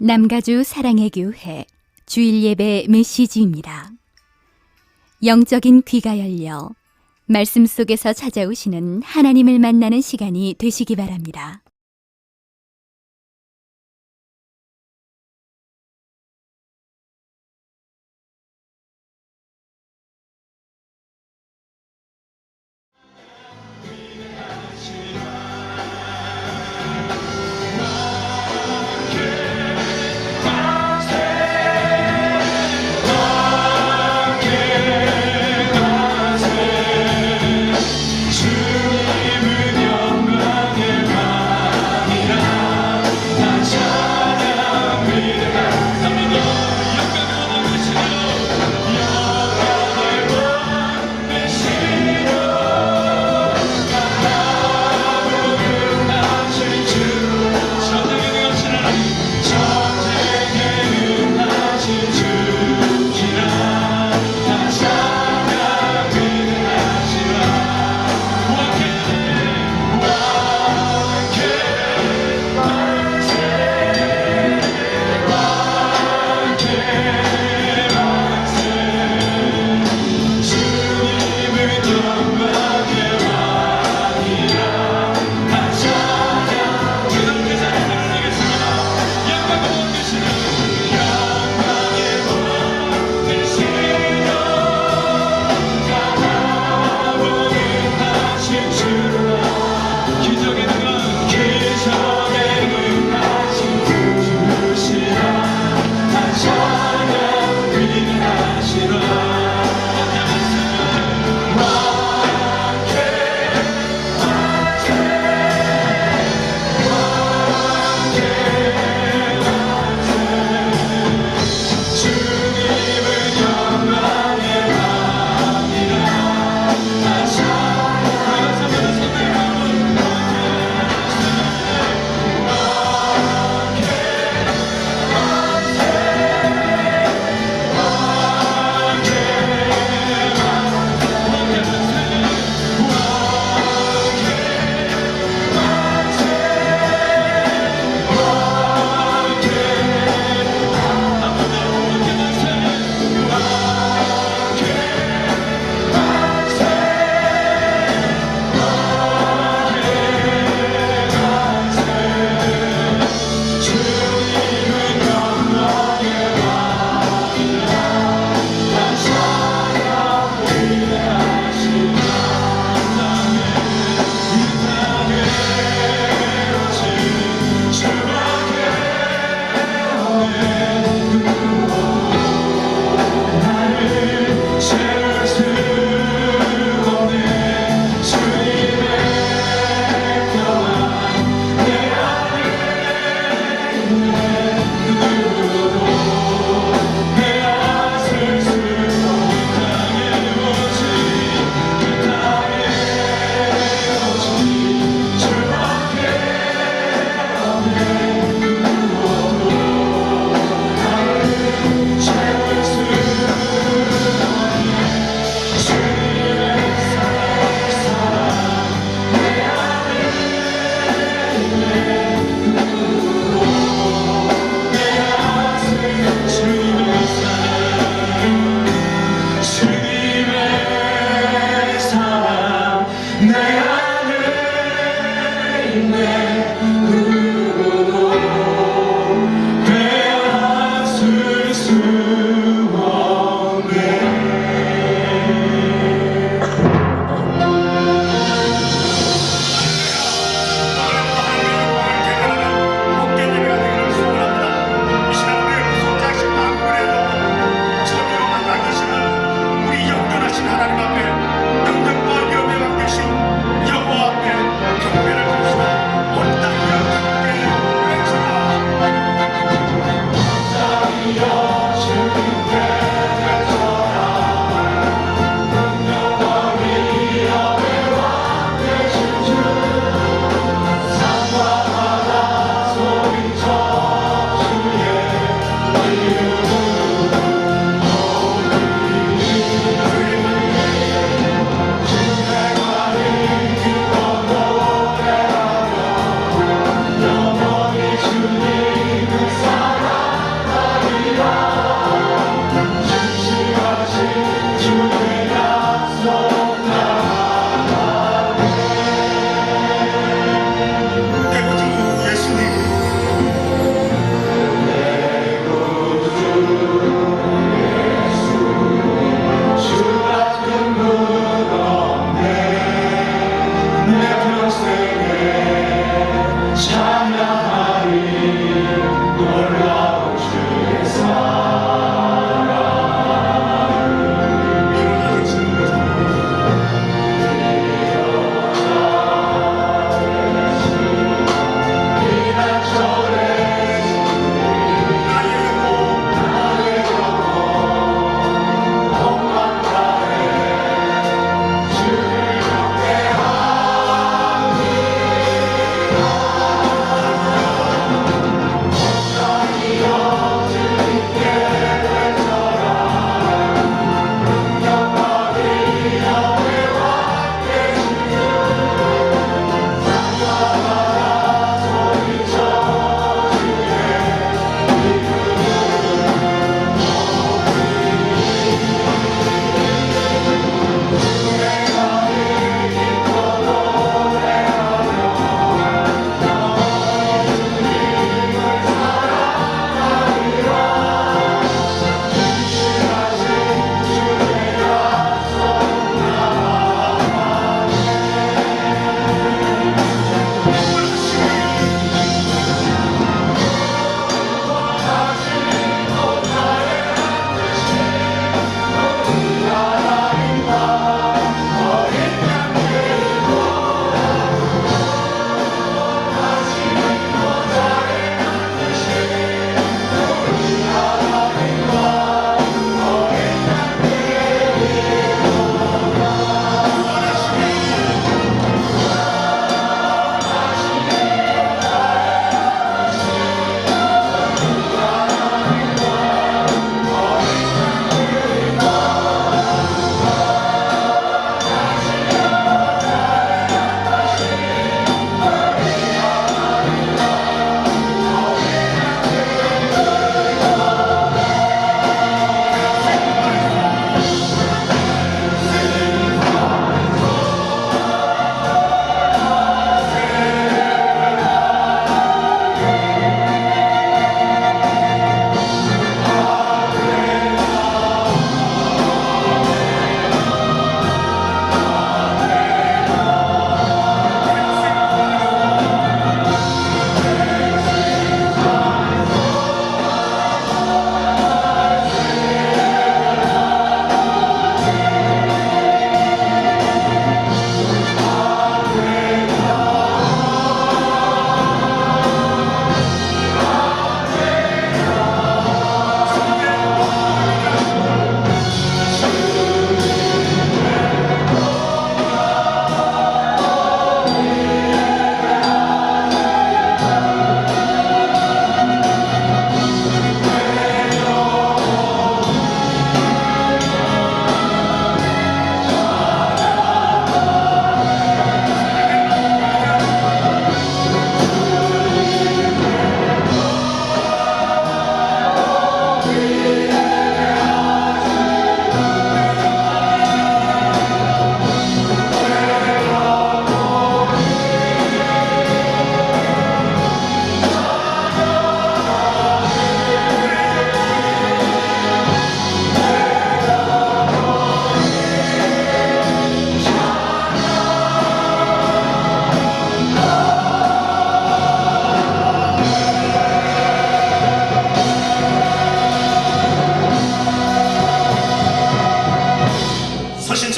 남가주 사랑의 교회 주일 예배 메시지입니다. 영적인 귀가 열려 말씀 속에서 찾아오시는 하나님을 만나는 시간이 되시기 바랍니다.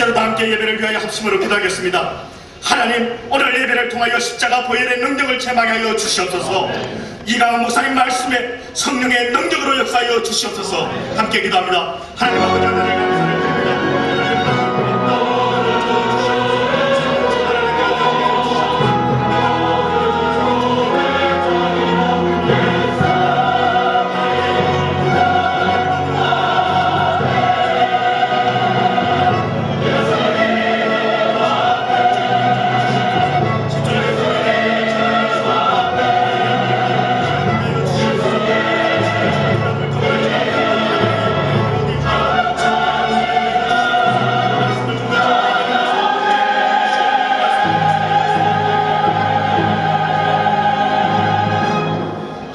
이제로 다 함께 예배를 위하여 합심으로 기도하겠습니다. 하나님, 오늘 예배를 통하여 십자가 보혈의 능력을 체망하여 주시옵소서. 이강원 목사님 말씀에 성령의 능력으로 역사하여 주시옵소서. 함께 기도합니다. 하나님 아버지, 은혜를 감사를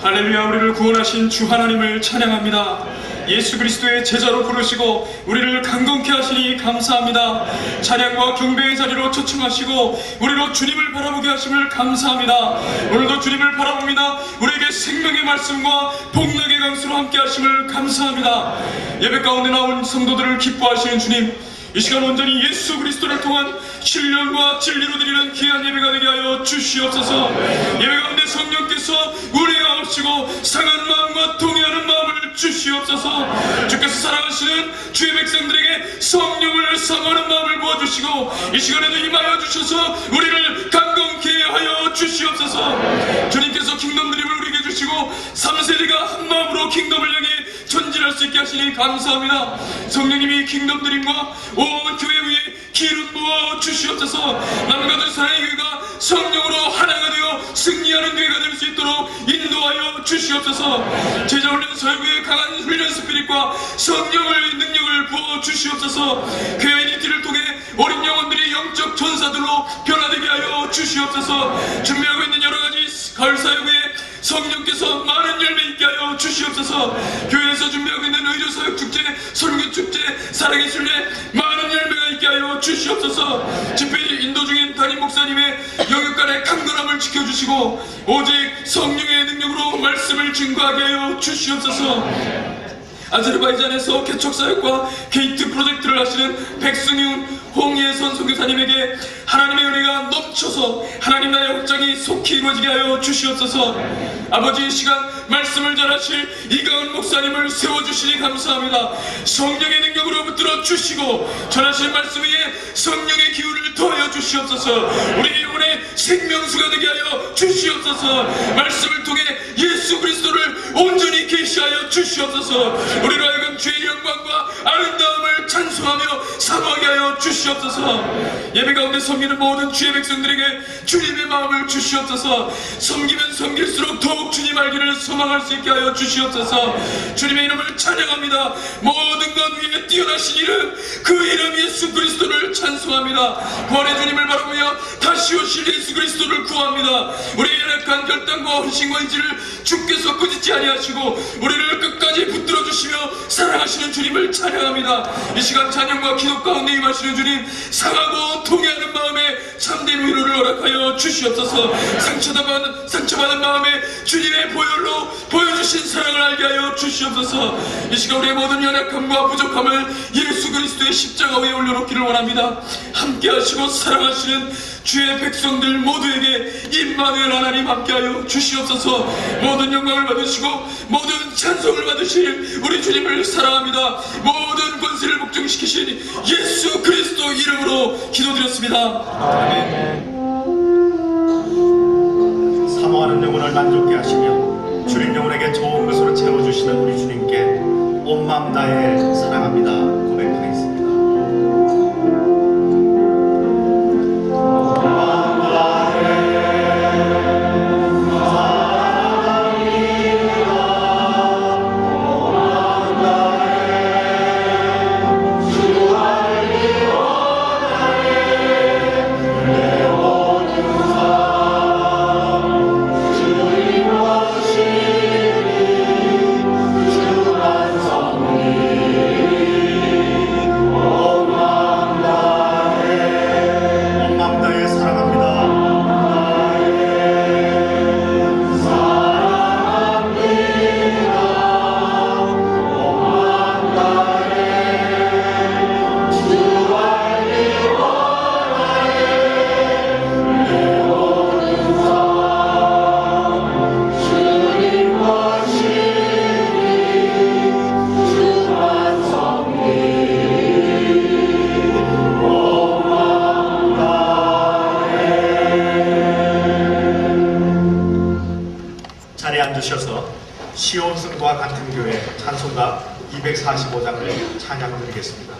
할렐루야. 우리를 구원하신 주 하나님을 찬양합니다. 예수 그리스도의 제자로 부르시고 우리를 강건케 하시니 감사합니다. 찬양과 경배의 자리로 초청하시고 우리로 주님을 바라보게 하심을 감사합니다. 오늘도 주님을 바라봅니다. 우리에게 생명의 말씀과 복락의 강수로 함께 하심을 감사합니다. 예배 가운데 나온 성도들을 기뻐하시는 주님, 이 시간 온전히 예수 그리스도를 통한 신령과 진리로 드리는 귀한 예배가 되게 하여 주시옵소서. 예배 가운데 성령께서 우리가 없이고 상한 마음과 동의하는 마음을 주시옵소서. 주께서 사랑하시는 주의 백성들에게 성령을 사모하는 마음을 부어주시고 이 시간에도 임하여 주셔서 우리를 강건케 하여 주시옵소서. 주님께서 킹덤 드림을 우리에게 주시고 3세대가 한 마음으로 킹덤을 향해 전진할 수 있게 하시니 감사합니다. 성령님이 킹덤 드림과 온 교회 위에 기름 부어 주시옵소서. 남가도 사랑의 교회가 성령으로 하나가 되어 승리하는 교회가 될 수 있도록 인도하여 주시옵소서. 제자 훈련 설교의 강한 훈련 스피릿과 성령의 능력을 부어 주시옵소서. 교회 니티를 통해 어린 영혼들이 영적 전사들로 변화되게 하여 주시옵소서. 준비하고 있는 여러가지 가을 사역에 성령께서 많은 열매 있게 하여 주시옵소서. 교회에서 준비하고 있는 의료사역 축제, 설교축제, 사랑의 순례 많은 열매가 있게 하여 주시옵소서. 집회 인도 중인 담임 목사님의 영육간의 강건함을 지켜주시고 오직 성령의 능력으로 말씀을 증거하게 하여 주시옵소서. 아제르바이잔에서 개척사역과 게이트 프로젝트를 하시는 백승윤 홍예선 선교사님에게 하나님의 은혜가 넘쳐서 하나님 나라의 확장이 속히 이루어지게 하여 주시옵소서. 아버지, 이 시간 말씀을 전하실 이강은 목사님을 세워주시니 감사합니다. 성령의 능력으로 붙들어 주시고 전하실 말씀 위에 성령의 기운을 더하여 주시옵소서. 우리 영혼의 생명수가 되게 하여 주시옵소서. 말씀을 통해 예수 그리스도를 온전히 계시하여 주시옵소서. 우리로 하여금 주의 영광과 아름다움을 찬송하며 사모하게 하여 주시옵소서. 예배 가운데 섬기는 모든 주의 백성들에게 주님의 마음을 주시옵소서. 섬기면 섬길수록 더욱 주님 알기를 소망할 수 있게 하여 주시옵소서. 주님의 이름을 찬양합니다. 모든 것 위에 뛰어나신 이름, 그 이름 예수 그리스도를 찬송합니다. 구원의 주님을 바라보며 다시 오실 예수 그리스도를 구합니다. 우리의 연약한 결단과 헌신과 의지를 주께서 꾸짖지 아니하시고 우리를 끝까지 붙들어 주시며 사랑하시는 주님을 찬양합니다. 이 시간 찬양과 기도 가운데 임하시는 주님, 상하고 통해하는 마음에 참된 위로를 허락하여 주시옵소서. 상처받은 마음에 주님의 보혈로 보여주신 사랑을 알게 하여 주시옵소서. 이 시간 우리의 모든 연약함과 부족함을 예수 그리스도의 십자가 위에 올려놓기를 원합니다. 함께 하시고 사랑하시는 주의 백성들 모두에게 임마누엘 하나님 함께하여 주시옵소서. 모든 영광을 받으시고 모든 찬송을 받으실 우리 주님을 사랑합니다. 모든 권세를 복종시키신 예수 그리스도 이름으로 기도드렸습니다. 아멘. 사모하는 영혼을 만족케 하시며 주님 영혼에게 좋은 것으로 채워주시는 우리 주님께 온 마음 다해 사랑합니다 고백하겠습니다. 주만 성리 한교회 찬송가 245장을 찬양 드리겠습니다.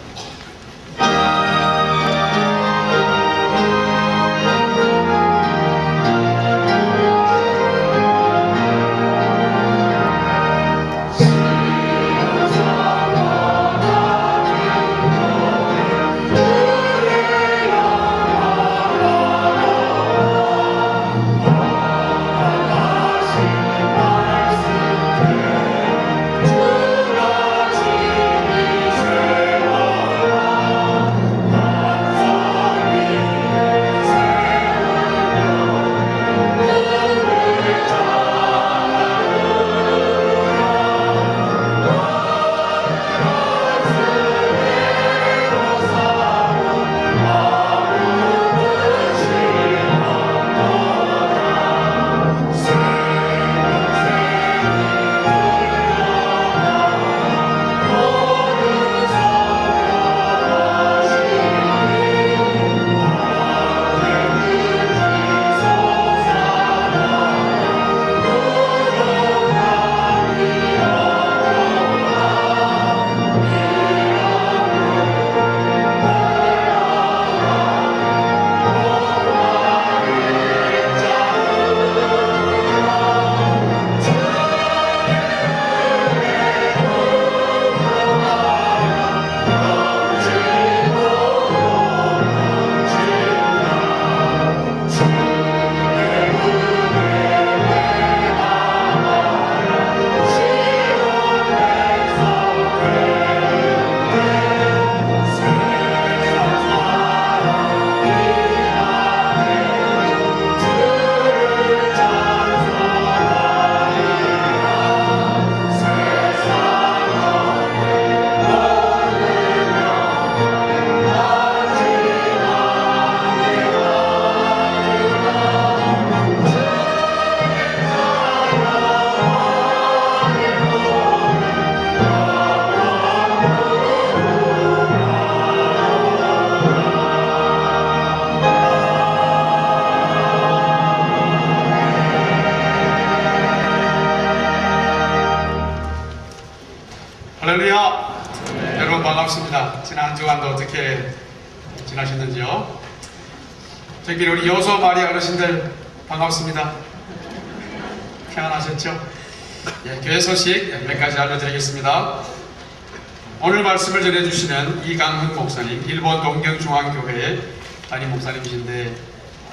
할렐루야! 여러분 반갑습니다. 지난 한 주간도 어떻게 지나셨는지요? 특별히 우리 여소 마리아 어르신들 반갑습니다. 평안하셨죠? 예, 교회 소식 몇 가지 알려드리겠습니다. 오늘 말씀을 전해주시는 이강훈 목사님, 일본 동경중앙교회 담임 목사님이신데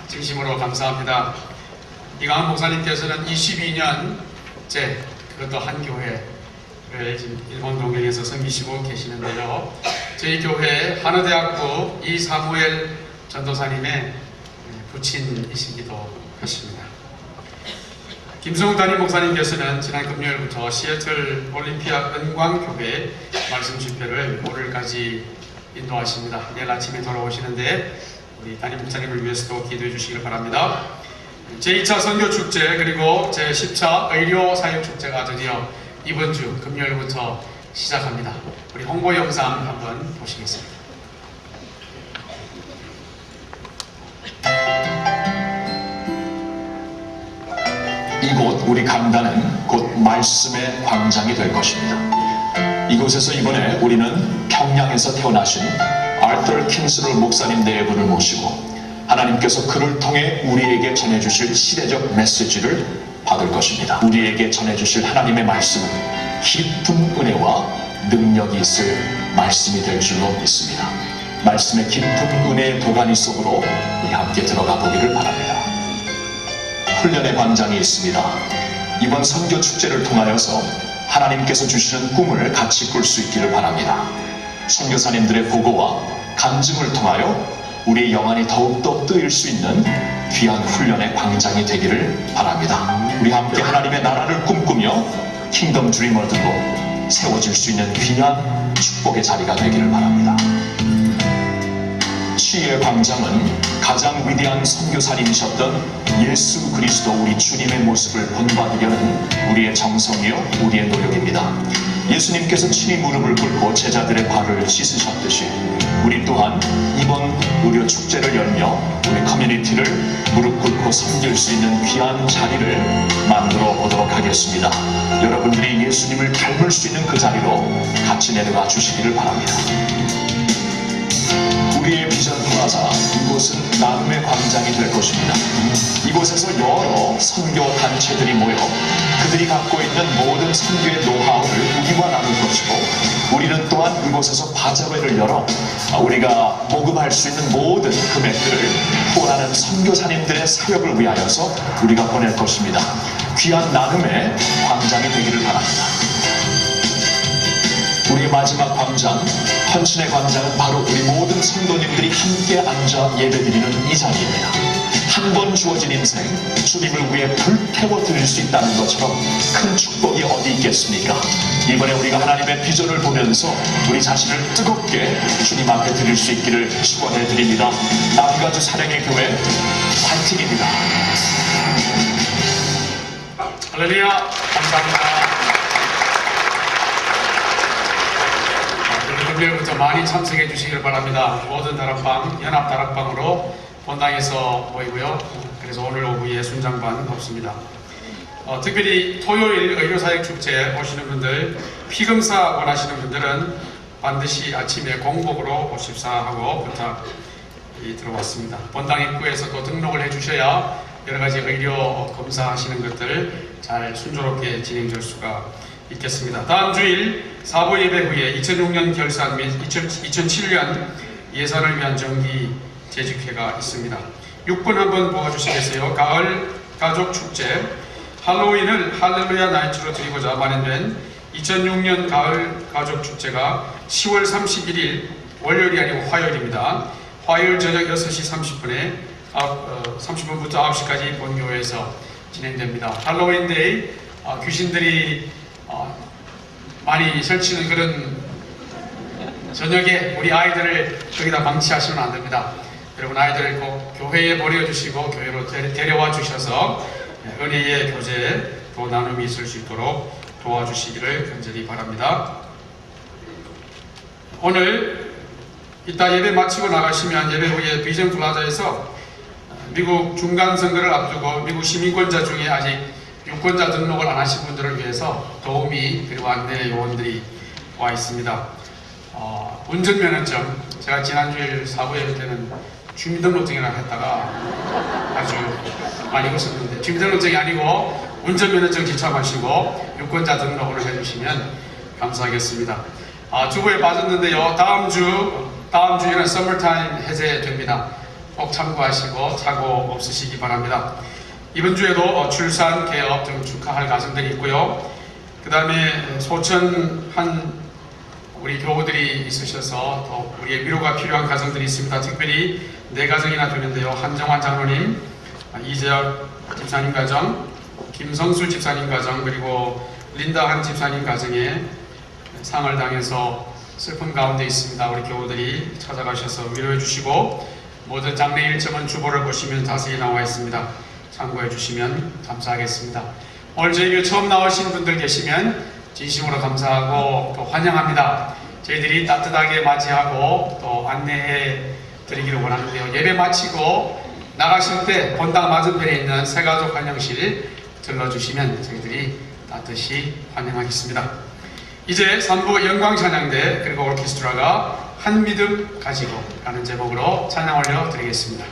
진심으로 감사합니다. 이강훈 목사님께서는 22년째 그것도 한 교회 지금 일본 동경에서 섬기시고 계시는데요. 저희 교회 한의대학부 이사무엘 전도사님의 부친이시기도 하십니다. 김성욱 담임 목사님께서는 지난 금요일부터 시애틀 올림피아 은광교회 말씀 집회를 오늘까지 인도하십니다. 내일 아침에 돌아오시는데 우리 담임 목사님을 위해서도 기도해 주시길 바랍니다. 제2차 선교축제 그리고 제10차 의료사역축제가 드디어 이번 주 금요일부터 시작합니다. 우리 홍보 영상 한번 보시겠습니다. 이곳 우리 강단은 곧 말씀의 광장이 될 것입니다. 이곳에서 이번에 우리는 평양에서 태어나신 아르터 킨스롤 목사님 네 분을 모시고 하나님께서 그를 통해 우리에게 전해주실 시대적 메시지를 받을 것입니다. 우리에게 전해주실 하나님의 말씀은 깊은 은혜와 능력이 있을 말씀이 될 줄로 믿습니다. 말씀의 깊은 은혜의 도가니 속으로 우리 함께 들어가 보기를 바랍니다. 훈련의 광장이 있습니다. 이번 선교 축제를 통하여서 하나님께서 주시는 꿈을 같이 꿀 수 있기를 바랍니다. 선교사님들의 보고와 간증을 통하여 우리의 영안이 더욱더 뜨일 수 있는 귀한 훈련의 광장이 되기를 바랍니다. 우리 함께 하나님의 나라를 꿈꾸며 킹덤 드리머들로 세워질 수 있는 귀한 축복의 자리가 되기를 바랍니다. 치유의 광장은 가장 위대한 선교사님이셨던 예수 그리스도 우리 주님의 모습을 본받으려는 우리의 정성이요 우리의 노력입니다. 예수님께서 친히 무릎을 꿇고 제자들의 발을 씻으셨듯이 우리 또한 이번 의료 축제를 열며 우리 커뮤니티를 무릎 꿇고 섬길 수 있는 귀한 자리를 만들어 보도록 하겠습니다. 여러분들이 예수님을 닮을 수 있는 그 자리로 같이 내려가 주시기를 바랍니다. 우리의 비전 플라자, 이곳은 나눔의 광장이 될 것입니다. 이곳에서 여러 선교 단체들이 모여 그들이 갖고 있는 모든 선교의 노하우를 우리와 나눌 것이고, 우리는 또한 이곳에서 바자회를 열어 우리가 모금할 수 있는 모든 금액들을 후원하는 선교사님들의 사역을 위하여서 우리가 보낼 것입니다. 귀한 나눔의 광장이 되기를 바랍니다. 우리의 마지막 광장, 헌신의 광장은 바로 우리 모든 성도님들이 함께 앉아 예배드리는 이 자리입니다. 한 번 주어진 인생, 주님을 위해 불태워 드릴 수 있다는 것처럼 큰 축복이 어디 있겠습니까? 이번에 우리가 하나님의 비전을 보면서 우리 자신을 뜨겁게 주님 앞에 드릴 수 있기를 축원해 드립니다. 남가주 사랑의 교회 화이팅입니다. 할렐루야. 감사합니다. 금요일부터 많이 참석해 주시길 바랍니다. 모든 다락방, 연합 다락방으로 본당에서 모이고요. 그래서 오늘 오후에 순장반 없습니다. 특별히 토요일 의료사역축제 오시는 분들, 피검사 원하시는 분들은 반드시 아침에 공복으로 오십사 하고 부탁이 들어왔습니다. 본당 입구에서 또 등록을 해주셔야 여러가지 의료 검사하시는 것들 잘 순조롭게 진행될 수가 있겠습니다. 다음 주일 사부 예배 후에 2006년 결산 및 2007년 예산을 위한 정기 재직회가 있습니다. 6분 한번 보아주시겠어요? 가을 가족 축제. 할로윈을 할렐루야 나이츠로 드리고자 마련된 2006년 가을 가족 축제가 10월 31일 월요일이 아니고 화요일입니다. 화요일 저녁 6시 30분에 30분부터 9시까지 본교회에서 진행됩니다. 할로윈 데이, 귀신들이 많이 설치는 그런 저녁에 우리 아이들을 거기다 방치하시면 안 됩니다. 여러분 아이들을 꼭 교회에 보내주시고 교회로 데려와 주셔서 은혜의 교제 또 나눔이 있을 수 있도록 도와주시기를 간절히 바랍니다. 오늘 이따 예배 마치고 나가시면 예배 후에 비전 플라자에서 미국 중간선거를 앞두고 미국 시민권자 중에 아직 유권자 등록을 안 하신 분들을 위해서 도우미 그리고 안내 요원들이 와 있습니다. 운전면허증, 제가 지난주일 사부예배 때는 주민등록증이라 했다가 아주 많이 웃었는데, 주민등록증이 아니고 운전면허증 지참하시고 유권자 등록을 해주시면 감사하겠습니다. 주부에 빠졌는데요, 다음 주에는 서머타임 해제됩니다. 꼭 참고하시고 사고 없으시기 바랍니다. 이번 주에도 출산, 개업 등 축하할 가정들이 있고요. 그 다음에 소천한 우리 교우들이 있으셔서 또 우리의 위로가 필요한 가정들이 있습니다. 특별히 4가정이나 되는데요. 한정환 장로님, 이재혁 집사님 가정, 김성수 집사님 가정, 그리고 린다한 집사님 가정에 상을 당해서 슬픔 가운데 있습니다. 우리 교우들이 찾아가셔서 위로해 주시고, 모든 장례 일정은 주보를 보시면 자세히 나와 있습니다. 참고해 주시면 감사하겠습니다. 오늘 저희 교회 처음 나오신 분들 계시면 진심으로 감사하고 또 환영합니다. 저희들이 따뜻하게 맞이하고 또 안내해 드리기를 원하는데요. 예배 마치고 나가실 때 본당 맞은편에 있는 새가족 환영실 들러주시면 저희들이 따뜻이 환영하겠습니다. 이제 3부 영광찬양대 그리고 오케스트라가 한 믿음 가지고 라는 제목으로 찬양 올려 드리겠습니다.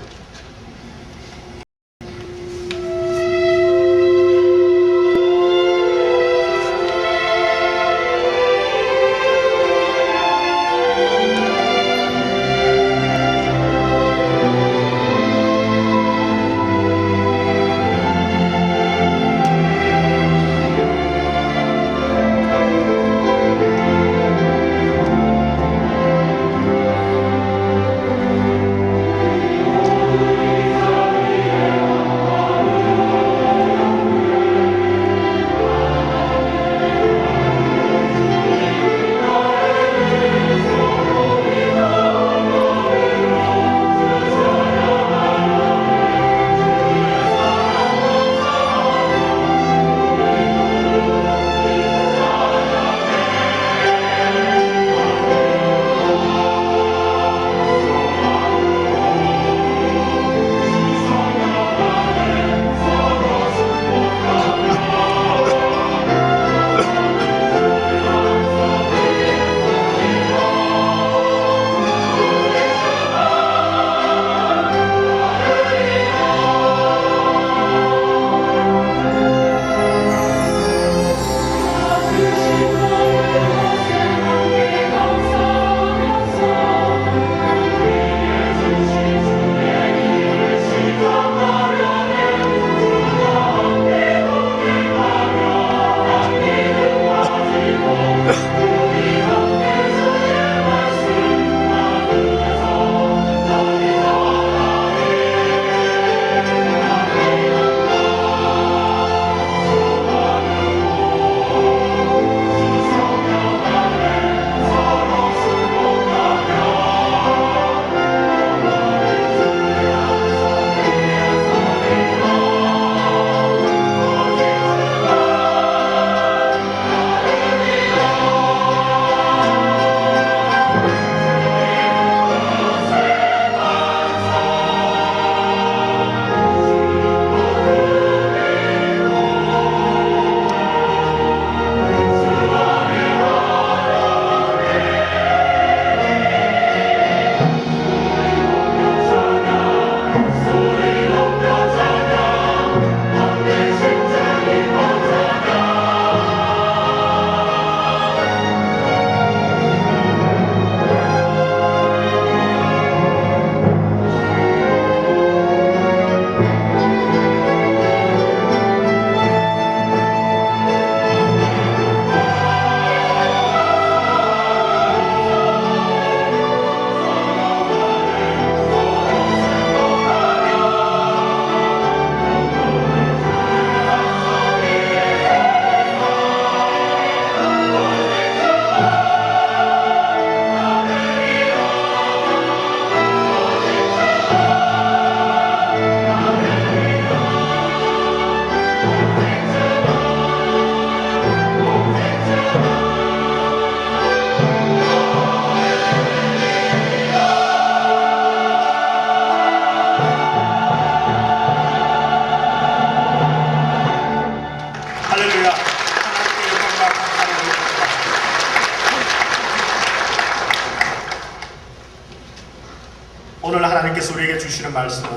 하나님께서 우리에게 주시는 말씀은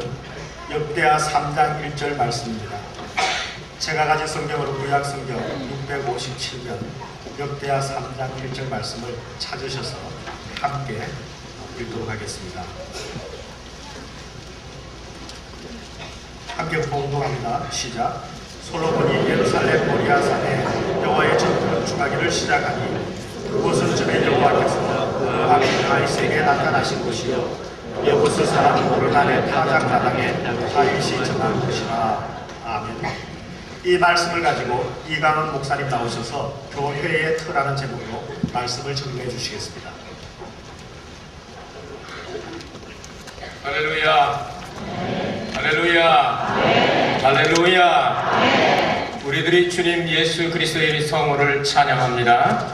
역대하 3장 1절 말씀입니다. 제가 가진 성경으로 구약 성경 657편 역대하 3장 1절 말씀을 찾으셔서 함께 읽도록 하겠습니다. 함께 봉독합니다. 시작. 솔로몬이 예루살렘 모리아산에 여호와의 전투를 건축하기를 시작하니 그곳은 전에 여호와께서 그 아비 다윗에게 나타나신 곳이요 여부스 사람 모르난의 타작가당에 다윗이 정한 곳이라. 아멘. 이 말씀을 가지고 이강원 목사님 나오셔서 교회의 터라는 제목으로 말씀을 정리해 주시겠습니다. 할렐루야. 할렐루야. 할렐루야. 우리들이 주님 예수 그리스도의 성호를 찬양합니다.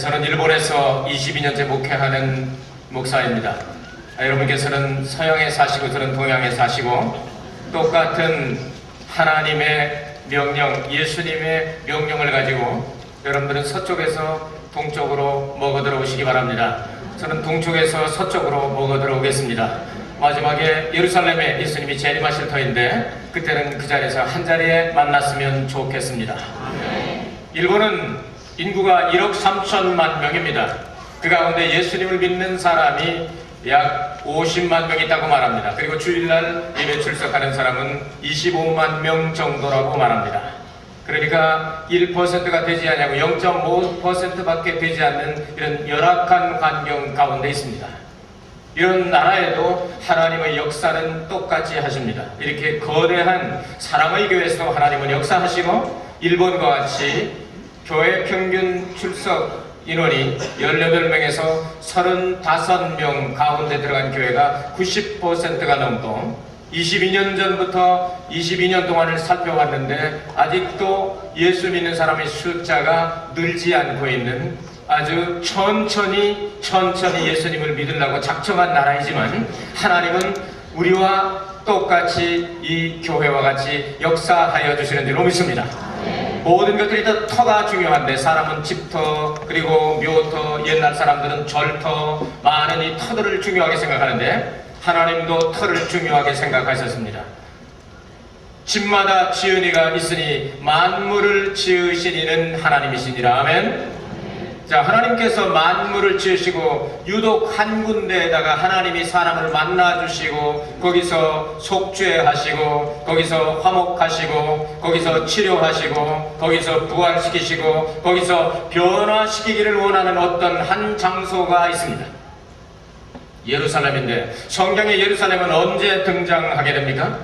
저는 일본에서 22년째 목회하는 목사입니다. 여러분께서는 서양에 사시고 저는 동양에 사시고 똑같은 하나님의 명령, 예수님의 명령을 가지고 여러분들은 서쪽에서 동쪽으로 먹어 들어오시기 바랍니다. 저는 동쪽에서 서쪽으로 먹어 들어오겠습니다. 마지막에 예루살렘에 예수님이 재림하실 터인데 그때는 그 자리에서 한 자리에 만났으면 좋겠습니다. 일본은 인구가 1억 3천만 명입니다. 그 가운데 예수님을 믿는 사람이 약 50만 명 있다고 말합니다. 그리고 주일날 예배 출석하는 사람은 25만 명 정도라고 말합니다. 그러니까 1%가 되지 않냐고 0.5%밖에 되지 않는 이런 열악한 환경 가운데 있습니다. 이런 나라에도 하나님의 역사는 똑같이 하십니다. 이렇게 거대한 사랑의 교회에서도 하나님은 역사하시고 일본과 같이 교회 평균 출석 인원이 18명에서 35명 가운데 들어간 교회가 90%가 넘고 22년 전부터 22년 동안을 살펴봤는데 아직도 예수 믿는 사람의 숫자가 늘지 않고 있는 아주 천천히 예수님을 믿으려고 작정한 나라이지만 하나님은 우리와 똑같이 이 교회와 같이 역사하여 주시는 줄로 믿습니다. 모든 것들이 다 터가 중요한데 사람은 집터 그리고 묘터 옛날 사람들은 절터 많은 이 터들을 중요하게 생각하는데 하나님도 터를 중요하게 생각하셨습니다. 집마다 지은이가 있으니 만물을 지으신 이는 하나님이시니라. 아멘. 자, 하나님께서 만물을 지으시고 유독 한 군데에다가 하나님이 사람을 만나주시고 거기서 속죄하시고 거기서 화목하시고 거기서 치료하시고 거기서 부활시키시고 거기서 변화시키기를 원하는 어떤 한 장소가 있습니다. 예루살렘인데 성경의 예루살렘은 언제 등장하게 됩니까?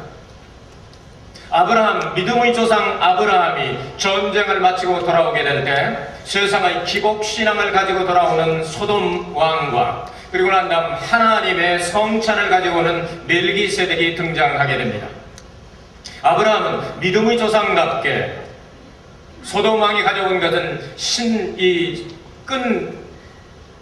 아브라함, 믿음의 조상 아브라함이 전쟁을 마치고 돌아오게 될 때 세상의 기복신앙을 가지고 돌아오는 소돔 왕과 그리고 난 다음 하나님의 성찬을 가지고 오는 멜기세덱이 등장하게 됩니다. 아브라함은 믿음의 조상답게 소돔 왕이 가져온 것은 끈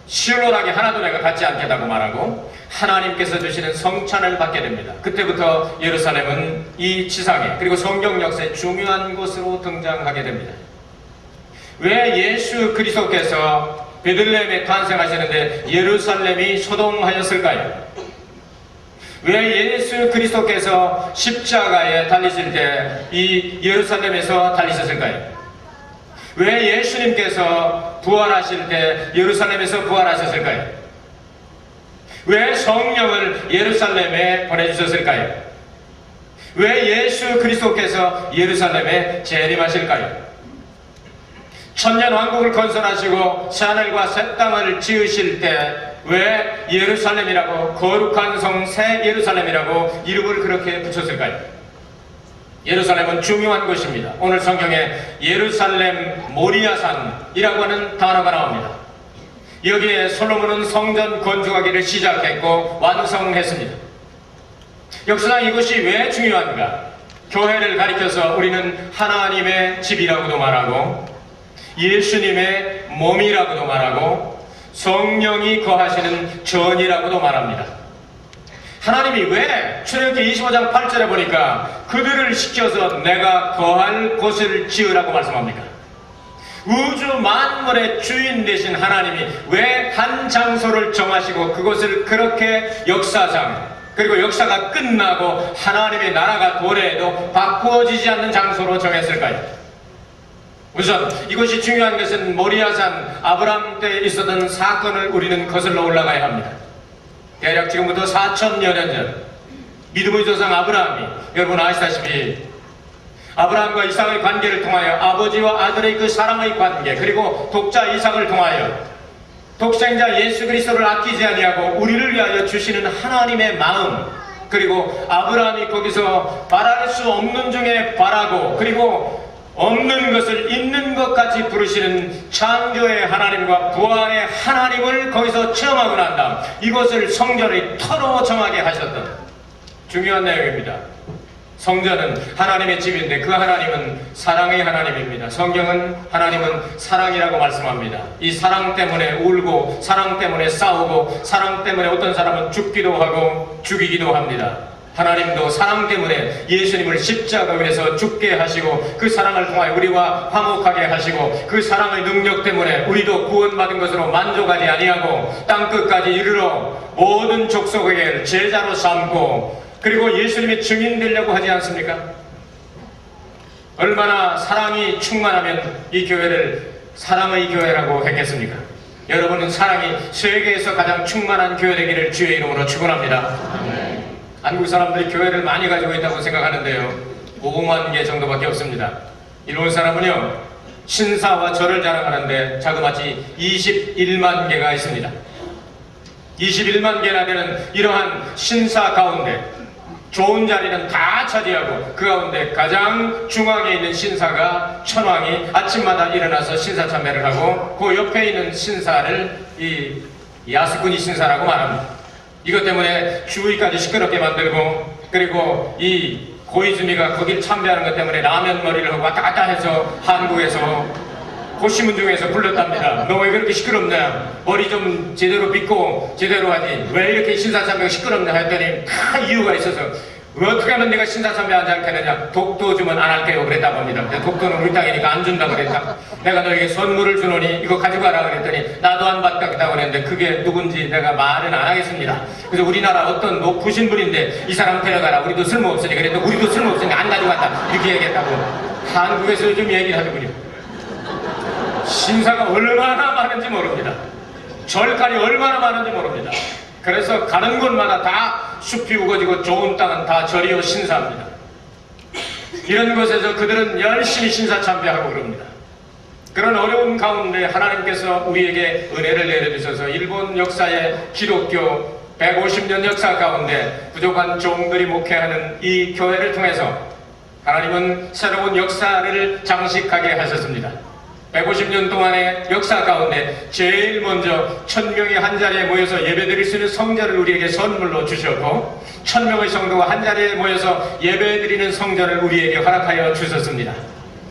시올로락이 하나도 내가 갖지 않겠다고 말하고 하나님께서 주시는 성찬을 받게 됩니다. 그때부터 예루살렘은 이 지상에 그리고 성경 역사의 중요한 곳으로 등장하게 됩니다. 왜 예수 그리스도께서 베들레헴에 탄생하시는데 예루살렘이 소동하였을까요? 왜 예수 그리스도께서 십자가에 달리실 때 이 예루살렘에서 달리셨을까요? 왜 예수님께서 부활하실 때 예루살렘에서 부활하셨을까요? 왜 성령을 예루살렘에 보내주셨을까요? 왜 예수 그리스도께서 예루살렘에 재림하실까요? 천년 왕국을 건설하시고 새하늘과 새 땅을 지으실 때 왜 예루살렘이라고 거룩한 성 새 예루살렘이라고 이름을 그렇게 붙였을까요? 예루살렘은 중요한 곳입니다. 오늘 성경에 예루살렘 모리아산이라고 하는 단어가 나옵니다. 여기에 솔로몬은 성전 건축하기를 시작했고 완성했습니다. 역사상 이것이 왜 중요한가? 교회를 가리켜서 우리는 하나님의 집이라고도 말하고 예수님의 몸이라고도 말하고 성령이 거하시는 전이라고도 말합니다. 하나님이 왜 출애굽기 25장 8절에 보니까 그들을 시켜서 내가 거할 곳을 지으라고 말씀합니까? 우주 만물의 주인 되신 하나님이 왜 한 장소를 정하시고 그곳을 그렇게 역사상 그리고 역사가 끝나고 하나님의 나라가 도래해도 바꾸어지지 않는 장소로 정했을까요? 우선 이것이 중요한 것은 모리아산 아브라함 때 있었던 사건을 우리는 거슬러 올라가야 합니다. 대략 지금부터 4,000여 년 전 믿음의 조상 아브라함이, 여러분 아시다시피 아브라함과 이삭의 관계를 통하여 아버지와 아들의 그 사랑의 관계, 그리고 독자 이삭을 통하여 독생자 예수 그리스도를 아끼지 아니하고 우리를 위하여 주시는 하나님의 마음, 그리고 아브라함이 거기서 바랄 수 없는 중에 바라고, 그리고 없는 것을 있는 것 같이 부르시는 창조의 하나님과 부활의 하나님을 거기서 체험하고 난 다음 이것을 성전의 터로 정하게 하셨던 중요한 내용입니다. 성전은 하나님의 집인데 그 하나님은 사랑의 하나님입니다. 성경은 하나님은 사랑이라고 말씀합니다. 이 사랑 때문에 울고, 사랑 때문에 싸우고, 사랑 때문에 어떤 사람은 죽기도 하고 죽이기도 합니다. 하나님도 사랑 때문에 예수님을 십자가 위에서 죽게 하시고 그 사랑을 통하여 우리와 화목하게 하시고 그 사랑의 능력 때문에 우리도 구원받은 것으로 만족하지 아니하고 땅끝까지 이르러 모든 족속에게 제자로 삼고, 그리고 예수님의 증인 되려고 하지 않습니까? 얼마나 사랑이 충만하면 이 교회를 사랑의 교회라고 했겠습니까? 여러분은 사랑이 세계에서 가장 충만한 교회 되기를 주의 이름으로 축원합니다. 한국 사람들이 교회를 많이 가지고 있다고 생각하는데요, 5만 개 정도밖에 없습니다. 일본 사람은요, 신사와 절을 자랑하는데 자그마치 21만 개가 있습니다. 21만 개나 되는 이러한 신사 가운데 좋은 자리는 다 차지하고 그 가운데 가장 중앙에 있는 신사가 천황이 아침마다 일어나서 신사 참배를 하고 그 옆에 있는 신사를 이 야스쿠니 신사라고 말합니다. 이것 때문에 주위까지 시끄럽게 만들고, 그리고 이 고이즈미가 거길 참배하는 것 때문에 라면 머리를 하고 왔다 갔다 해서 한국에서 고시문중에서 불렀답니다. 너 왜 그렇게 시끄럽냐? 머리 좀 제대로 빗고 제대로 하지. 왜 이렇게 신사참배가 시끄럽냐 했더니 다 이유가 있어서 어떻게 하면 내가 신사참배 하지 않겠느냐? 독도 주면 안 할게요 그랬다고 합니다. 독도는 우리 땅이니까 안 준다고 그랬다. 내가 너에게 선물을 주노니 이거 가지고 가라 그랬더니 나도 안 받겠다고 그랬는데 그게 누군지 내가 말은 안 하겠습니다. 그래서 우리나라 어떤 높으신 분인데 이 사람 데려가라. 우리도 쓸모없으니 그랬더니 우리도 쓸모없으니 안 가지고 간다. 이렇게 얘기했다고 한국에서 요즘 얘기를 하더군요. 신사가 얼마나 많은지 모릅니다. 절칼이 얼마나 많은지 모릅니다. 그래서 가는 곳마다 다 숲이 우거지고 좋은 땅은 다 절이요 신사입니다. 이런 곳에서 그들은 열심히 신사 참배하고 그럽니다. 그런 어려운 가운데 하나님께서 우리에게 은혜를 내려주셔서 일본 역사의 기독교 150년 역사 가운데 부족한 종들이 목회하는 이 교회를 통해서 하나님은 새로운 역사를 장식하게 하셨습니다. 150년 동안의 역사 가운데 제일 먼저 1000명이 한 자리에 모여서 예배드릴 수 있는 성전을 우리에게 선물로 주셨고 1000명의 성도가 한 자리에 모여서 예배드리는 성전을 우리에게 허락하여 주셨습니다.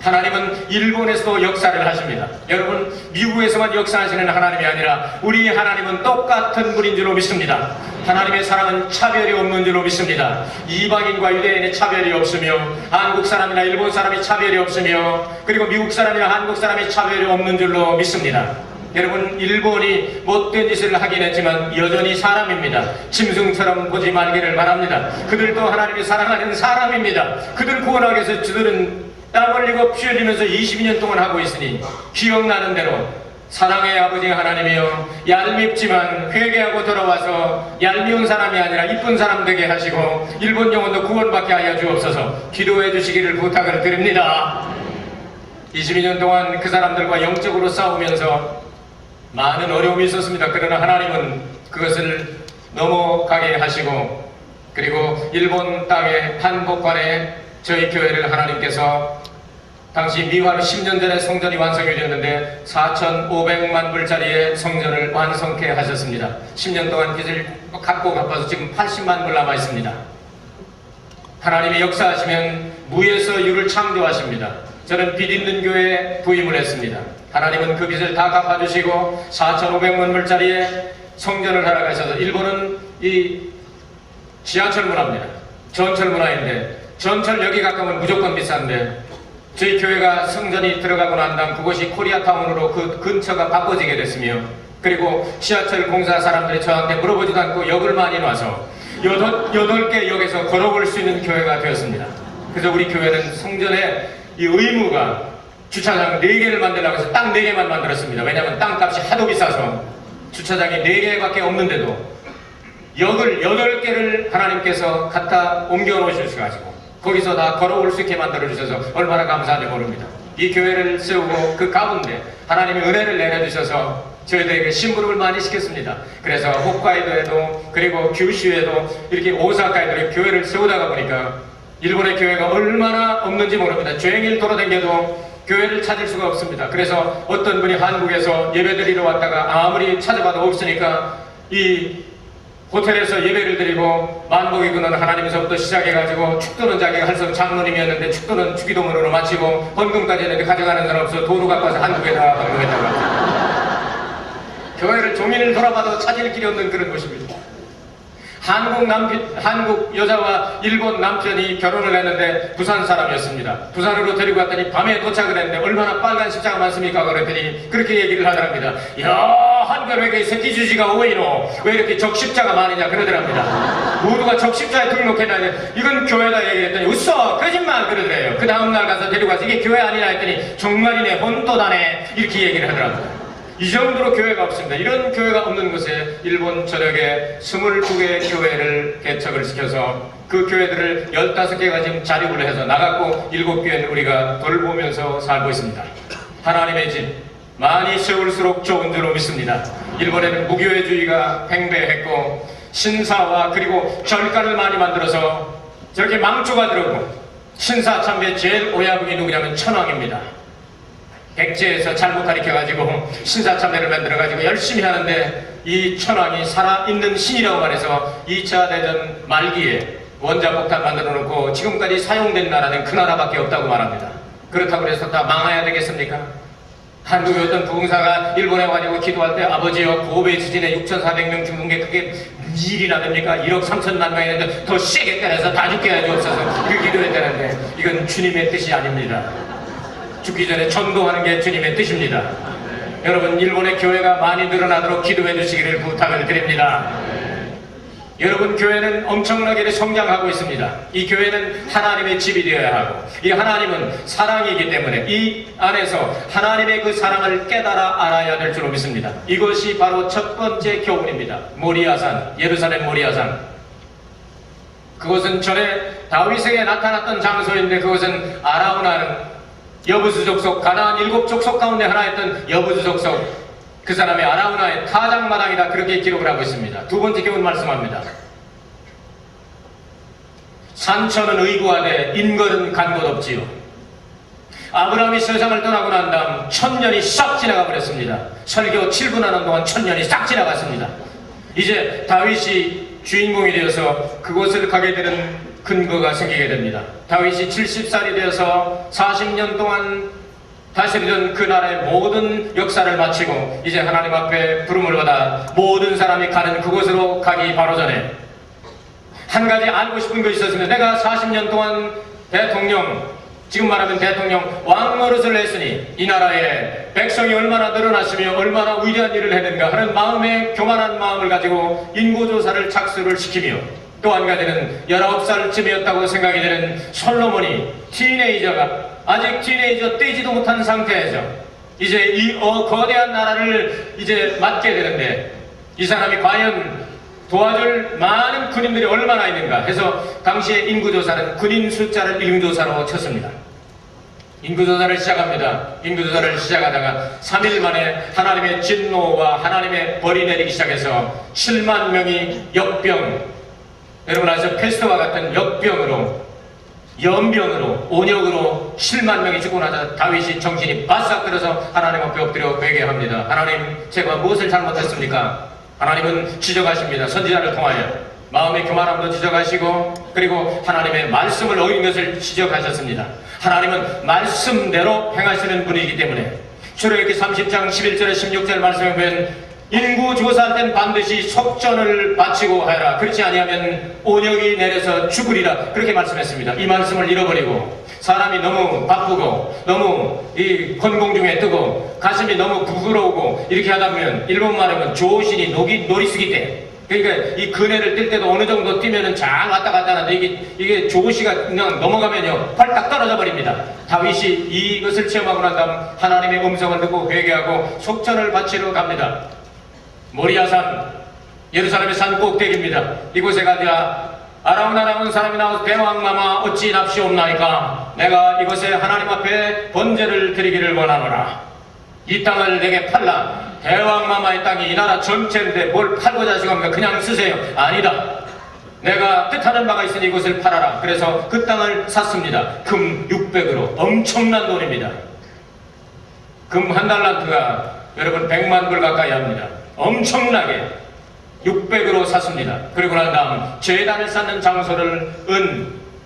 하나님은 일본에서도 역사를 하십니다. 여러분, 미국에서만 역사하시는 하나님이 아니라 우리 하나님은 똑같은 분인 줄로 믿습니다. 하나님의 사랑은 차별이 없는 줄로 믿습니다. 이방인과 유대인의 차별이 없으며 한국 사람이나 일본 사람이 차별이 없으며 그리고 미국 사람이나 한국 사람이 차별이 없는 줄로 믿습니다. 여러분, 일본이 못된 짓을 하긴 했지만 여전히 사람입니다. 짐승처럼 보지 말기를 바랍니다. 그들도 하나님이 사랑하는 사람입니다. 그들 구원하기 위해서 저들은 땀 흘리고 피 흘리면서 22년 동안 하고 있으니 기억나는 대로 사랑의 아버지 하나님이여, 얄밉지만 회개하고 돌아와서 얄미운 사람이 아니라 이쁜 사람 되게 하시고 일본 영혼도 구원받게 하여 주옵소서. 기도해 주시기를 부탁을 드립니다. 22년 동안 그 사람들과 영적으로 싸우면서 많은 어려움이 있었습니다. 그러나 하나님은 그것을 넘어가게 하시고, 그리고 일본 땅의 한복관에 저희 교회를 하나님께서 당시 미화로 10년 전에 성전이 완성이 되었는데 4,500만 불짜리의 성전을 완성케 하셨습니다. 10년 동안 빚을 갚고 갚아서 지금 80만 불 남아 있습니다. 하나님이 역사하시면 무에서 유를 창조하십니다. 저는 빚 있는 교회에 부임을 했습니다. 하나님은 그 빚을 다 갚아주시고 4,500만 불짜리의 성전을 허락하셔서, 일본은 이 지하철 문화입니다. 전철 문화인데 전철역이 가까우면 무조건 비싼데 저희 교회가 성전이 들어가고 난 다음 그곳이 코리아타운으로 그 근처가 바꿔지게 됐으며, 그리고 지하철 공사 사람들이 저한테 물어보지도 않고 역을 많이 놔서 여덟 개 역에서 걸어볼 수 있는 교회가 되었습니다. 그래서 우리 교회는 성전에 이 의무가 주차장 4개를 만들려고 해서 땅 4개만 만들었습니다. 왜냐하면 땅값이 하도 비싸서 주차장이 4개밖에 없는데도 역을 8개를 하나님께서 갖다 옮겨 놓으셔가지고 거기서 다 걸어올 수 있게 만들어 주셔서 얼마나 감사한지 모릅니다. 이 교회를 세우고 그 가운데 하나님의 은혜를 내려주셔서 저희들에게 심부름을 많이 시켰습니다. 그래서 홋카이도에도 그리고 규슈에도 이렇게 오사카에도 이렇게 교회를 세우다가 보니까 일본의 교회가 얼마나 없는지 모릅니다. 종일 돌아다녀도 교회를 찾을 수가 없습니다. 그래서 어떤 분이 한국에서 예배드리러 왔다가 아무리 찾아봐도 없으니까 이 호텔에서 예배를 드리고 만복이 그는 하나님에서부터 시작해가지고 축도는 자기가 할 수 없는 장로님이었는데 축도는 주기도문으로 마치고 헌금까지 했는데 가져가는 사람 없어 도로 갖고 와서 한국에다 헌금했다고 합니다. 교회를 종일 돌아봐도 찾을 길이 없는 그런 곳입니다. 한국 여자와 일본 남편이 결혼을 했는데 부산 사람이었습니다. 부산으로 데리고 갔더니 밤에 도착을 했는데 얼마나 빨간 십자가 많습니까? 그랬더니 그렇게 얘기를 하더랍니다. 야, 한국에 왜 이렇게 새끼 주지가 오이노? 왜 이렇게 적십자가 많으냐? 그러더랍니다. 모두가 적십자에 등록해놨는데 이건 교회다 얘기를 했더니 웃어! 거짓말! 그러더래요. 그 다음날 가서 데리고 가서 이게 교회 아니라 했더니 정말이네, 혼또다네, 이렇게 얘기를 하더랍니다. 이 정도로 교회가 없습니다. 이런 교회가 없는 곳에 일본 전역에 22개의 교회를 개척을 시켜서 그 교회들을 15개가 지금 자립을 해서 나갔고 7교회는 우리가 돌보면서 살고 있습니다. 하나님의 집 많이 세울수록 좋은 줄로 믿습니다. 일본에는 무교회주의가 팽배했고 신사와 그리고 절간을 많이 만들어서 저렇게 망조가 들어오고 신사참배의 제일 오야국이 누구냐면 천황입니다. 백제에서 잘못 가르쳐가지고 신사참배를 만들어가지고 열심히 하는데 이 천황이 살아있는 신이라고 말해서 2차 대전 말기에 원자폭탄 만들어 놓고 지금까지 사용된 나라는 그 나라밖에 없다고 말합니다. 그렇다고 해서 다 망해야 되겠습니까? 한국의 어떤 부흥사가 일본에 와가지고 기도할 때 아버지여 고베 지진에 6,400명 죽는 게 그게 일이나 됩니까? 1억 3천만 명이 있는데 더 세게 때려서 다 죽게 해주옵소서 그 기도했다는데 이건 주님의 뜻이 아닙니다. 죽기 전에 전도하는 게 주님의 뜻입니다. 여러분 일본의 교회가 많이 늘어나도록 기도해 주시기를 부탁을 드립니다. 여러분 교회는 엄청나게 성장하고 있습니다. 이 교회는 하나님의 집이 되어야 하고 이 하나님은 사랑이기 때문에 이 안에서 하나님의 그 사랑을 깨달아 알아야 될 줄로 믿습니다. 이것이 바로 첫 번째 교훈입니다. 모리아산, 예루살렘 모리아산. 그것은 전에 다윗에게 나타났던 장소인데 그것은 아라우나는 여부수 족속, 가나안 7족속 가운데 하나였던 여부수 족속 그 사람의 아라우나의 타작마당이다 그렇게 기록을 하고 있습니다. 두 번째 교훈 말씀합니다. 산천은 의구하되 인걸은 간 곳 없지요. 아브라함이 세상을 떠나고 난 다음 1000년이 싹 지나가 버렸습니다. 설교 7분 하는 동안 1000년이 싹 지나갔습니다. 이제 다윗이 주인공이 되어서 그곳을 가게 되는 근거가 생기게 됩니다. 다윗이 70살이 되어서 40년 동안 다스리던 그 나라의 모든 역사를 마치고 이제 하나님 앞에 부름을 받아 모든 사람이 가는 그곳으로 가기 바로 전에 한 가지 알고 싶은 것이 있었습니다. 내가 40년 동안 대통령, 지금 말하면 대통령 왕 노릇을 했으니 이 나라에 백성이 얼마나 늘어났으며 얼마나 위대한 일을 했는가 하는 마음에 교만한 마음을 가지고 인구조사를 착수를 시키며 또 한 가지는 19살쯤이었다고 생각이 되는 솔로몬이 티네이저가 아직 티네이저 떼지도 못한 상태에서 이제 이 거대한 나라를 이제 맡게 되는데 이 사람이 과연 도와줄 많은 군인들이 얼마나 있는가 해서 당시의 인구조사는 군인 숫자를 인구조사로 쳤습니다. 인구조사를 시작합니다. 인구조사를 시작하다가 3일 만에 하나님의 진노와 하나님의 벌이 내리기 시작해서 7만 명이 역병, 여러분 아시죠? 패스트와 같은 역병으로 연병으로 온역으로 7만 명이 죽고 나자 다윗이 정신이 바싹 들어서 하나님 앞에 엎드려 회개합니다. 하나님 제가 무엇을 잘못했습니까? 하나님은 지적하십니다. 선지자를 통하여 마음의 교만함도 지적하시고 그리고 하나님의 말씀을 어긴 것을 지적하셨습니다. 하나님은 말씀대로 행하시는 분이기 때문에 출애굽기 30장 11절에 16절 말씀에 보면 인구 조사할 땐 반드시 속전을 바치고 하여라. 그렇지 아니하면 온역이 내려서 죽으리라. 그렇게 말씀했습니다. 이 말씀을 잃어버리고 사람이 너무 바쁘고 너무 이 건공 중에 뜨고 가슴이 너무 부끄러우고 이렇게 하다 보면 일본 말하면 조신이 노리쓰기 때 그러니까 이 그네를 뛸 때도 어느 정도 뛰면은 잘 왔다 갔다 하는데 이게 조시가 그냥 넘어가면요 팔딱 떨어져 버립니다. 다윗이 이것을 체험하고 난 다음 하나님의 음성을 듣고 회개하고 속전을 바치러 갑니다. 모리아산, 예루살렘의 산 꼭대기입니다. 이곳에 가자 아라운 사람이 나와서 대왕마마 어찌 납시옵나이까. 내가 이곳에 하나님 앞에 번제를 드리기를 원하노라. 이 땅을 내게 팔라. 대왕마마의 땅이 이 나라 전체인데 뭘 팔고자 하시겁니까? 그냥 쓰세요. 아니다. 내가 뜻하는 바가 있으니 이곳을 팔아라. 그래서 그 땅을 샀습니다. 금 600으로 엄청난 돈입니다. 금 한 달란트가 여러분 100만 불 가까이 합니다. 엄청나게 600으로 샀습니다. 그리고 난 다음 제단을 쌓는 장소를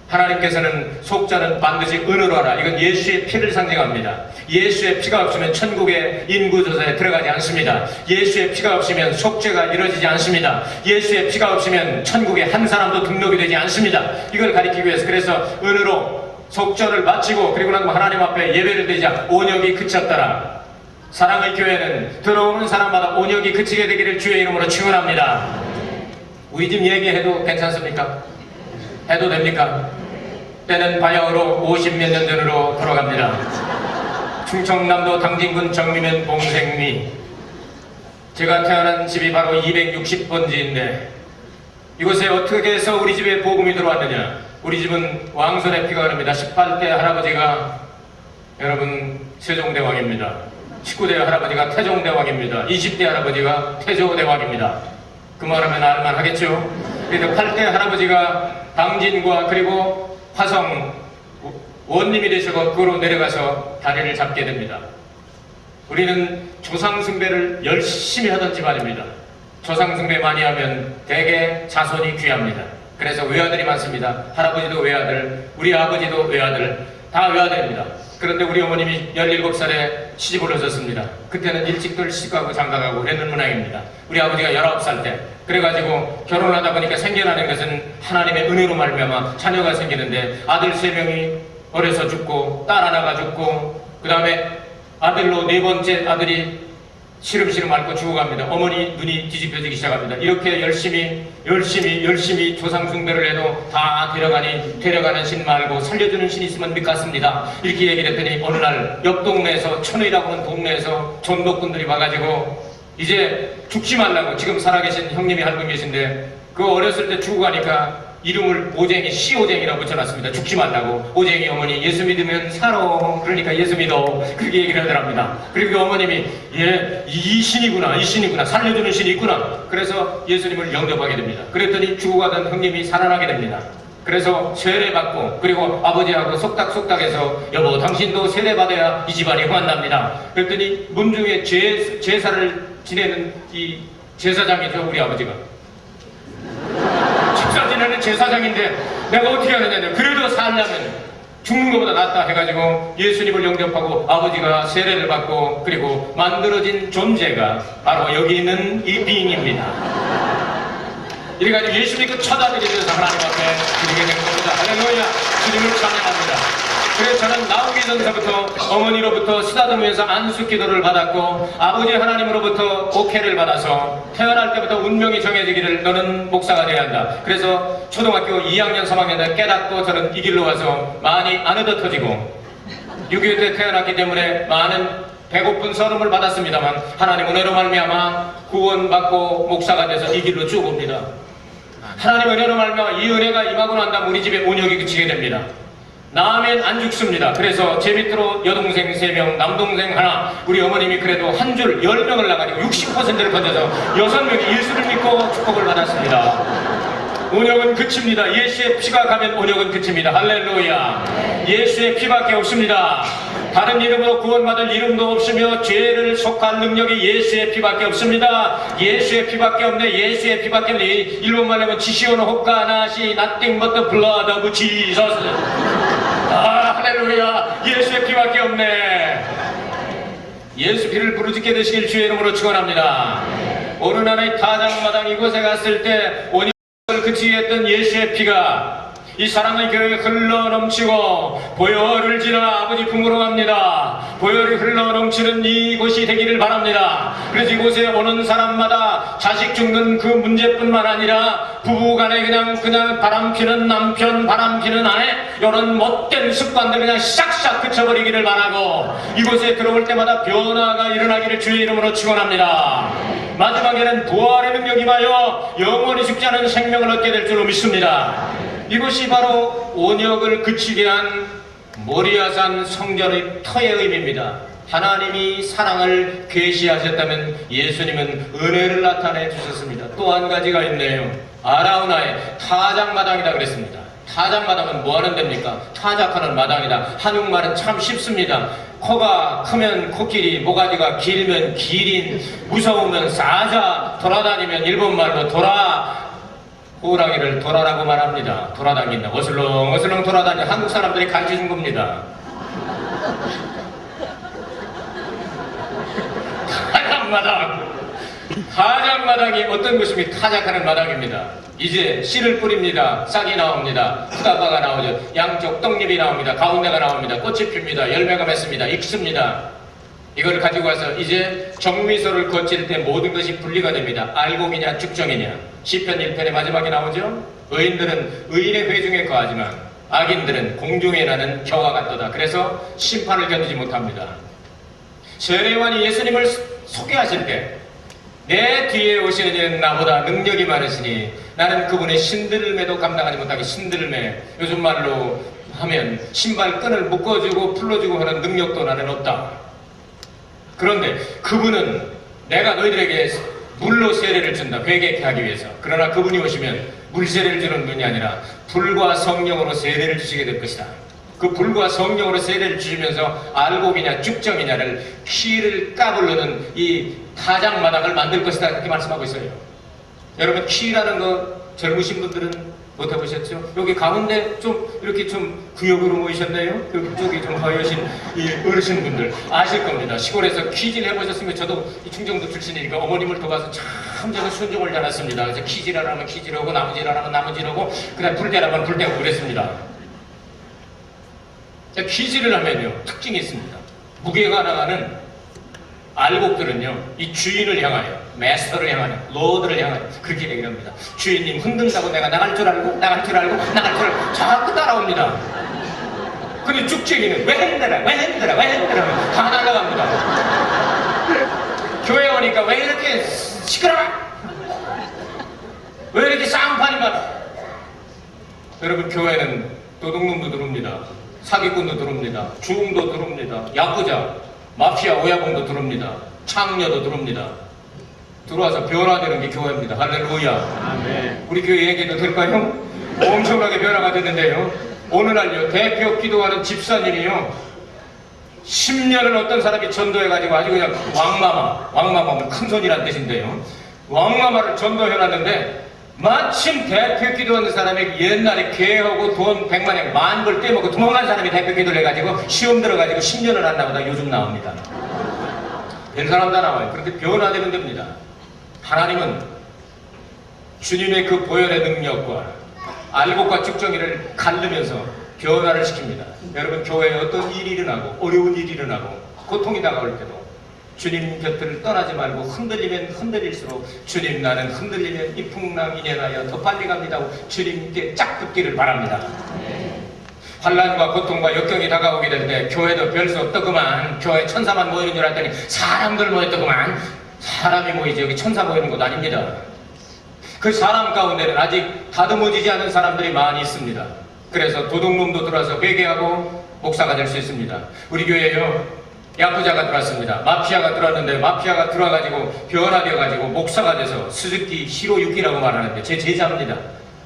하나님께서는 속자는 반드시 은으로 하라. 이건 예수의 피를 상징합니다. 예수의 피가 없으면 천국의 인구조사에 들어가지 않습니다. 예수의 피가 없으면 속죄가 이루어지지 않습니다. 예수의 피가 없으면 천국에 한 사람도 등록이 되지 않습니다. 이걸 가리키기 위해서 그래서 은으로 속죄를 마치고 그리고 난 하나님 앞에 예배를 드리자 온역이 그쳤더라. 사랑의 교회는 들어오는 사람마다 온역이 그치게 되기를 주의 이름으로 축원합니다. 우리 집 얘기해도 괜찮습니까? 해도 됩니까? 때는 바야흐로 50몇 년 전으로 돌아갑니다. 충청남도 당진군 정미면 봉생리. 제가 태어난 집이 바로 260번지인데 이곳에 어떻게 해서 우리 집에 복음이 들어왔느냐. 우리 집은 왕손의 피가 흐릅니다. 18대 할아버지가 여러분 세종대왕입니다. 19대 할아버지가 태종대왕입니다. 20대 할아버지가 태조대왕입니다. 그 말하면 알만 하겠죠? 그래서 8대 할아버지가 당진과 그리고 화성 원님이 되셔서 그로 내려가서 다리를 잡게 됩니다. 우리는 조상숭배를 열심히 하던 집안입니다. 조상숭배 많이 하면 대개 자손이 귀합니다. 그래서 외아들이 많습니다. 할아버지도 외아들, 우리 아버지도 외아들, 다 외아들입니다. 그런데 우리 어머님이 17살에 시집을 오셨습니다. 그때는 일찍들 시집가고 장가가고 그랬는 문항입니다. 우리 아버지가 19살 때 그래가지고 결혼을 하다 보니까 생겨나는 것은 하나님의 은혜로 말미암아 자녀가 생기는데 아들 3명이 어려서 죽고 딸 하나가 죽고 그 다음에 아들로 4번째 아들이 시름시름 앓고 죽어갑니다. 어머니 눈이 뒤집혀지기 시작합니다. 이렇게 열심히 조상숭배를 해도 다 데려가는 신 말고 살려주는 신이 있으면 믿겠습니다. 이렇게 얘기를 했더니 어느 날 옆 동네에서 천의라고 하는 동네에서 전도꾼들이 와가지고 이제 죽지 말라고 지금 살아계신 형님이 한 분 계신데 그 어렸을 때 죽어가니까 이름을 오쟁이 시오쟁이라고 붙여놨습니다. 죽지 말라고. 오쟁이 어머니 예수 믿으면 살아. 그러니까 예수 믿어. 그렇게 얘기를 하더랍니다. 그리고 어머님이 이 신이구나 살려주는 신이 있구나. 그래서 예수님을 영접하게 됩니다. 그랬더니 죽어가던 형님이 살아나게 됩니다. 그래서 세례받고 그리고 아버지하고 속닥속닥해서 여보 당신도 세례받아야 이 집안이 후한답니다. 그랬더니 문중에 제사를 지내는 이 제사장이죠. 우리 아버지가 집사 지내는 제사장인데 내가 어떻게 하느냐. 그래도 살려면 죽는 것보다 낫다 해가지고 예수님을 영접하고 아버지가 세례를 받고 그리고 만들어진 존재가 바로 여기 있는 이 빙입니다. 이래가지고 예수 믿고 첫 아들이 되어서 하나님 앞에 드리게 된 겁니다. 할렐루야. 주님을 찬양합니다. 그래서 저는 나오기 전서부터 어머니로부터 쓰다듬으면서 안수 기도를 받았고 아버지 하나님으로부터 오케를 받아서 태어날 때부터 운명이 정해지기를 너는 목사가 되어야 한다. 그래서 초등학교 2학년 3학년 때 깨닫고 저는 이 길로 와서 많이 안으더 터지고 6.25 때 태어났기 때문에 많은 배고픈 서름을 받았습니다만 하나님 은혜로 말미암아 구원받고 목사가 돼서 이 길로 쭉 옵니다. 하나님 은혜로 말미암아 이 은혜가 임하고 난 다음 우리 집에 온역이 그치게 됩니다. 나면 안 죽습니다. 그래서 제 밑으로 여동생 3명, 남동생 하나, 우리 어머님이 그래도 한 줄 10명을 나가지고 60%를 건져서 6명이 예수를 믿고 축복을 받았습니다. 온역은 그칩니다. 예수의 피가 가면 온역은 그칩니다. 할렐루야. 예수의 피밖에 없습니다. 다른 이름으로 구원받을 이름도 없으며 죄를 속할 능력이 예수의 피밖에 없습니다. 예수의 피밖에 없네. 예수의 피밖에 없네. 일본말로 하면 지시오노 호카나시 nothing but the blood of Jesus. 할렐루야. 예수의 피밖에 없네. 예수 피를 부르짖게 되시길 주의 이름으로 축원합니다. 어느 날의 타작마당 이곳에 갔을 때 온역을 그치게 했던 예수의 피가 이 사랑의 교회에 흘러넘치고 보혈을 지나 아버지 품으로 갑니다. 보혈이 흘러넘치는 이곳이 되기를 바랍니다. 그래서 이곳에 오는 사람마다 자식 죽는 그 문제뿐만 아니라 부부간에 그냥 바람피는 남편, 바람피는 아내, 이런 못된 습관들 그냥 싹싹 그쳐버리기를 바라고, 이곳에 들어올 때마다 변화가 일어나기를 주의 이름으로 축원합니다. 마지막에는 부활의 능력이 임하여 영원히 죽지 않은 생명을 얻게 될 줄로 믿습니다. 이것이 바로 온역을 그치게 한 모리아산 성전의 터의 의미입니다. 하나님이 사랑을 계시하셨다면 예수님은 은혜를 나타내 주셨습니다. 또 한 가지가 있네요. 아라우나의 타작마당이다 그랬습니다. 타작마당은 뭐 하는 데입니까? 타작하는 마당이다. 한국말은 참 쉽습니다. 코가 크면 코끼리, 모가지가 길면 기린, 무서우면 사자, 돌아다니면 일본말로 호랑이를 돌아라고 말합니다. 돌아다닌다. 어슬렁어슬렁 돌아다니. 한국 사람들이 가르쳐준 겁니다. 타작마당이 어떤 것입니까? 타작하는 마당입니다. 이제 씨를 뿌립니다. 싹이 나옵니다. 후다바가 나오죠. 양쪽 떡잎이 나옵니다. 가운데가 나옵니다. 꽃이 핍니다. 열매가 맺습니다. 익습니다. 이걸 가지고 와서 이제 정미소를 거칠 때 모든 것이 분리가 됩니다. 알곡이냐 쭉정이냐. 시편 1편의 마지막에 나오죠. 의인들은 의인의 회중에 거하지만 악인들은 공중에 나는 겨와 같도다. 그래서 심판을 견디지 못합니다. 세례요한이 예수님을 소개하실 때 내 뒤에 오시는 이는 나보다 능력이 많으시니 나는 그분의 신들매도 감당하지 못하게, 신들매, 요즘 말로 하면 신발끈을 묶어주고 풀어주고 하는 능력도 나는 없다. 그런데 그분은 내가 너희들에게 물로 세례를 준다, 회개케 하기 위해서. 그러나 그분이 오시면 물 세례를 주는 분이 아니라 불과 성령으로 세례를 주시게 될 것이다. 그 불과 성령으로 세례를 주시면서 알곡이냐 쭉정이냐를 키를 까불르는 이 타작마당을 만들 것이다, 그렇게 말씀하고 있어요. 여러분, 키라는 거 젊으신 분들은 못 해보셨죠? 여기 가운데 좀 이렇게 좀 구역으로 모이셨네요. 여기 쪽이 좀 허여신 이 어르신분들 아실 겁니다. 시골에서 퀴즈를 해보셨으면, 저도 이 충청도 출신이니까 어머님을 도와서 참 저는 순종을 잘했습니다. 그래서 키질을 하면 키질하고 나무질을 하면 나무질하고 그다음 불대라면 불대고 그랬습니다. 퀴즈를 하면요, 특징이 있습니다. 무게가 나가는 알곡들은요, 이 주인을 향하여, 마스터를 향하여, 로드를 향하여 그렇게 얘기를 합니다. 주인님 흔든다고 내가 나갈 줄 알고 자꾸 따라옵니다. 근데 쭉쟁이는 왜 흔들어 다 날아갑니다. 교회 오니까 왜 이렇게 시끄러워? 왜 이렇게 쌍판이 많아? 여러분, 교회는 도둑놈도 들어옵니다. 사기꾼도 들어옵니다. 주웅도 들어옵니다. 야구자, 마피아, 오야봉도 들어옵니다. 창녀도 들어옵니다. 들어와서 변화되는 게 교회입니다. 할렐루야. 아멘. 우리 교회 얘기도 될까요? 엄청나게 변화가 됐는데요. 오늘날요, 대표 기도하는 집사님이요, 10년을 어떤 사람이 전도해가지고 아주 그냥 왕마마는 큰손이란 뜻인데요, 왕마마를 전도해놨는데 마침 대표 기도하는 사람이 옛날에 개하고 돈 100만원 만불 떼먹고 도망간 사람이 대표 기도를 해가지고 시험 들어가지고 10년을 안 나오다 요즘 나옵니다. 된 사람 다 나와요. 그런데 변화되는 겁니다. 하나님은 주님의 그 보혈의 능력과 알곡과 쭉정이를 가르면서 변화를 시킵니다. 여러분, 교회에 어떤 일이 일어나고 어려운 일이 일어나고 고통이 다가올 때도 주님 곁을 떠나지 말고 흔들리면 흔들릴수록 주님, 나는 흔들리면 이 풍랑 인연하여 더 빨리 갑니다 하고 주님께 짝 붙기를 바랍니다. 환난과 고통과 역경이 다가오게 될 때 교회도 별 수 없더구만, 교회 천사만 모이는 줄 알았더니 사람들 모였더구만. 사람이 모이지 여기 천사 모이는 곳 아닙니다. 그 사람 가운데는 아직 다듬어지지 않은 사람들이 많이 있습니다. 그래서 도둑놈도 들어와서 회개하고 목사가 될 수 있습니다. 우리 교회에요, 야쿠자가 들어왔습니다. 마피아가 들어왔는데 마피아가 들어와가지고 변화되어가지고 목사가 돼서 스즈키 히로유키라고 말하는데 제 제자입니다.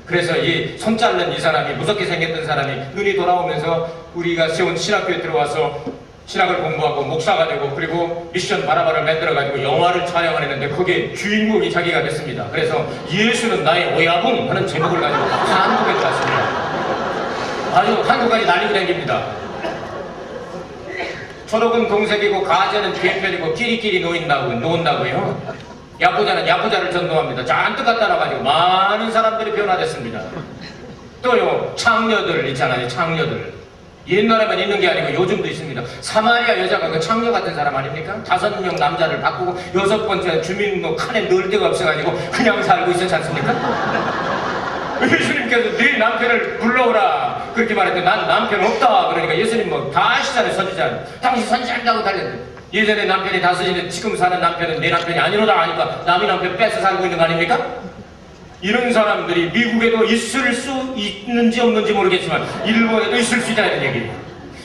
그래서 이 손 자른 이 사람이, 무섭게 생겼던 사람이 눈이 돌아오면서 우리가 세운 신학교에 들어와서 신학을 공부하고 목사가 되고, 그리고 미션 바라바를 만들어가지고 영화를 촬영을 했는데 거기에 주인공이 자기가 됐습니다. 그래서 예수는 나의 오야붕 하는 제목을 가지고 한국에 들어왔습니다. 아주 한국까지 날리고 다닙니다. 초록은 동색이고 가재는 뒤편이고 끼리끼리 놓은다고요. 야쿠자는 야쿠자를 전도합니다. 잔뜩 갖다 놔가지고 많은 사람들이 변화됐습니다. 또요 창녀들 있잖아요. 창녀들 옛날에만 있는 게 아니고 요즘도 있습니다. 사마리아 여자가 그 창녀 같은 사람 아닙니까? 5명 남자를 바꾸고 6번째 주민등록 칸에 넣을 데가 없어가지고 그냥 살고 있었지 않습니까? 예수님께서 네 남편을 불러오라 그렇게 말했더니 난 남편 없다 그러니까 예수님 뭐 다 아시잖아요. 선지자는 당신 선지자라고 달렸는데 예전에 남편이 5인데 지금 사는 남편은 내 남편이 아니로다 하니까 남의 남편 뺏어 살고 있는 거 아닙니까? 이런 사람들이 미국에도 있을 수 있는지 없는지 모르겠지만 일본에도 있을 수 있다는 얘기예요.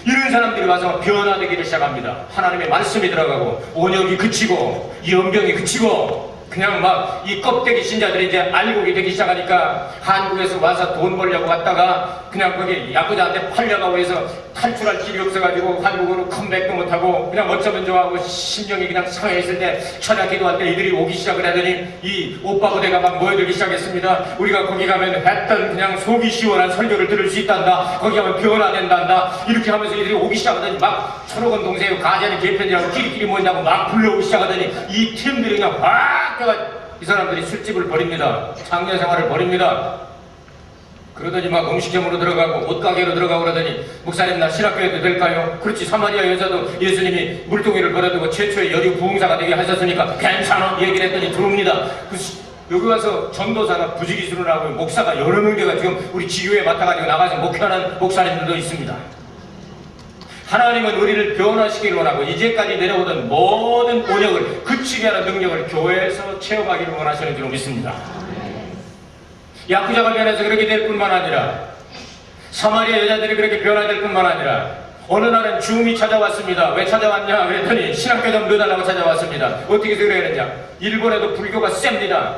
이런 사람들이 와서 변화되기를 시작합니다. 하나님의 말씀이 들어가고 온역이 그치고 연병이 그치고 그냥 막 이 껍데기 신자들이 이제 알곡이 되기 시작하니까 한국에서 와서 돈 벌려고 왔다가 그냥 거기 야구자한테 팔려가고 해서 탈출할 길이 없어가지고 한국으로 컴백도 못하고 그냥 어쩌면 좋아하고 심령이 그냥 상해 있을 때 천야 기도할 때 이들이 오기 시작을 하더니 이 오빠 부대가 막 모여들기 시작했습니다. 우리가 거기 가면 했던 그냥 속이 시원한 설교를 들을 수 있단다. 거기 가면 변화된단다. 이렇게 하면서 이들이 오기 시작하더니 막 천호건 동생이 가자니 개편이라고 끼리끼리 모인다고 막 불러오기 시작하더니 이 팀들이 그냥 확 해가지고 이 사람들이 술집을 버립니다. 창녀 생활을 버립니다. 그러더니 막 음식점으로 들어가고 옷가게로 들어가고 그러더니 목사님 나 신학교에도 될까요? 그렇지 사마리아 여자도 예수님이 물동이를 버려두고 최초의 여류 부흥사가 되게 하셨으니까 괜찮아 얘기를 했더니 들어옵니다. 여기 와서 전도사가 부지기수를 하고 목사가 여러 명대가 지금 우리 지교에 맡아가지고 나가서 목회하는 목사님들도 있습니다. 하나님은 우리를 변화시키기를 원하고 이제까지 내려오던 모든 온역을 그치게 하는 능력을 교회에서 체험하기를 원하시는 줄 믿습니다. 야쿠자가 변해서 그렇게 될 뿐만 아니라 사마리아 여자들이 그렇게 변화될 뿐만 아니라 어느 날은 죽음이 찾아왔습니다. 왜 찾아왔냐 그랬더니 신학교 좀 넣어달라고 찾아왔습니다. 어떻게 그래야 되냐? 일본에도 불교가 셉니다.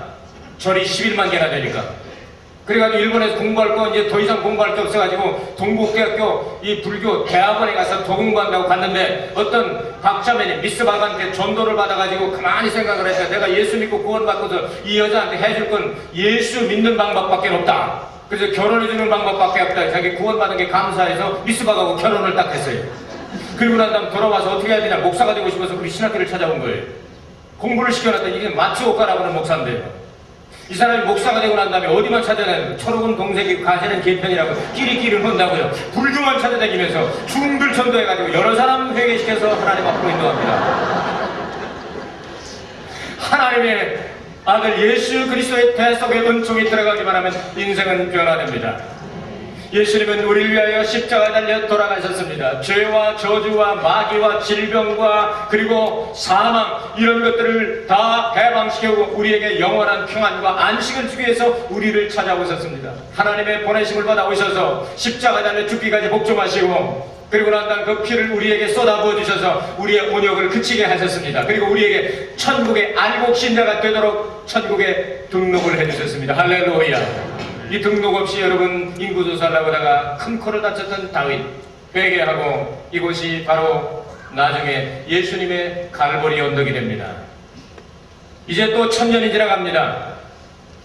절이 11만 개나 되니까. 그래가지고 일본에서 공부할 거 이제 더 이상 공부할 게 없어가지고 동국대학교 이 불교 대학원에 가서 더 공부한다고 갔는데 어떤 박자매님 미스박한테 전도를 받아가지고 가만히 생각을 했어요. 내가 예수 믿고 구원받고서 이 여자한테 해줄 건 예수 믿는 방법밖에 없다. 그래서 결혼해주는 방법밖에 없다. 자기 구원받은 게 감사해서 미스박하고 결혼을 딱 했어요. 그리고 난 다음 돌아와서 어떻게 해야 되냐 목사가 되고 싶어서 우리 신학교를 찾아온 거예요. 공부를 시켜놨더니 이게 마치오카라고 하는 목사인데요. 이 사람이 목사가 되고 난 다음에 어디만 찾아다니고 철없은 동생이 가시는 개편이라고 끼리끼리 논다고요. 불교만 찾아다니면서 중들 전도해가지고 여러 사람 회개시켜서 하나님 앞으로 인도합니다. 하나님의 아들 예수 그리스도의 대속의 은총이 들어가기만 하면 인생은 변화됩니다. 예수님은 우리를 위하여 십자가에 달려 돌아가셨습니다. 죄와 저주와 마귀와 질병과 그리고 사망 이런 것들을 다 해방시키고 우리에게 영원한 평안과 안식을 주기 위해서 우리를 찾아오셨습니다. 하나님의 보내심을 받아 오셔서 십자가에 달려 죽기까지 복종하시고 그리고 난 다음 그 피를 우리에게 쏟아부어 주셔서 우리의 온역을 그치게 하셨습니다. 그리고 우리에게 천국의 알곡 신자가 되도록 천국에 등록을 해주셨습니다. 할렐루야. 이 등록 없이 여러분 인구조사를 하다가 큰 코를 다쳤던 다윗 회개하고 이곳이 바로 나중에 예수님의 갈보리 언덕이 됩니다. 이제 또 1000년이 지나갑니다.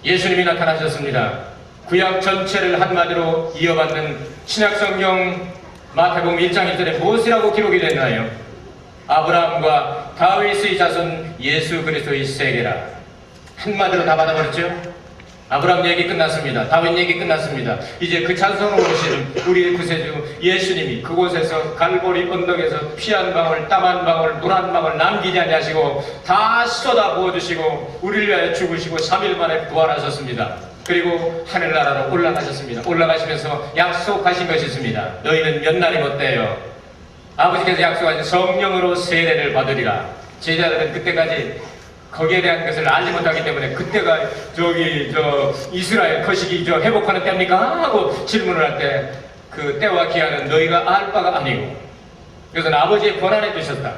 예수님이 나타나셨습니다. 구약 전체를 한마디로 이어받는 신약성경 마태복음 1장 1절에 무엇이라고 기록이 됐나요? 아브라함과 다윗의 자손 예수 그리스도의 세계라. 한마디로 다 받아버렸죠? 아브라함 얘기 끝났습니다. 다윗 얘기 끝났습니다. 이제 그 찬송으로 오신 우리의 구세주 예수님이 그곳에서 갈보리 언덕에서 피 한 방울, 땀 한 방울, 물 한 방울 남기지 아니하시고 다 쏟아 부어주시고 우리를 위하여 죽으시고 3일 만에 부활하셨습니다. 그리고 하늘나라로 올라가셨습니다. 올라가시면서 약속하신 것이 있습니다. 너희는 몇 날이 못돼요. 아버지께서 약속하신 성령으로 세례를 받으리라. 제자들은 그때까지 거기에 대한 것을 알지 못하기 때문에 그때가 이스라엘 거시기 회복하는 때입니까? 하고 질문을 할 때 그 때와 기한은 너희가 알 바가 아니고 그래서 아버지의 권한에 두셨다.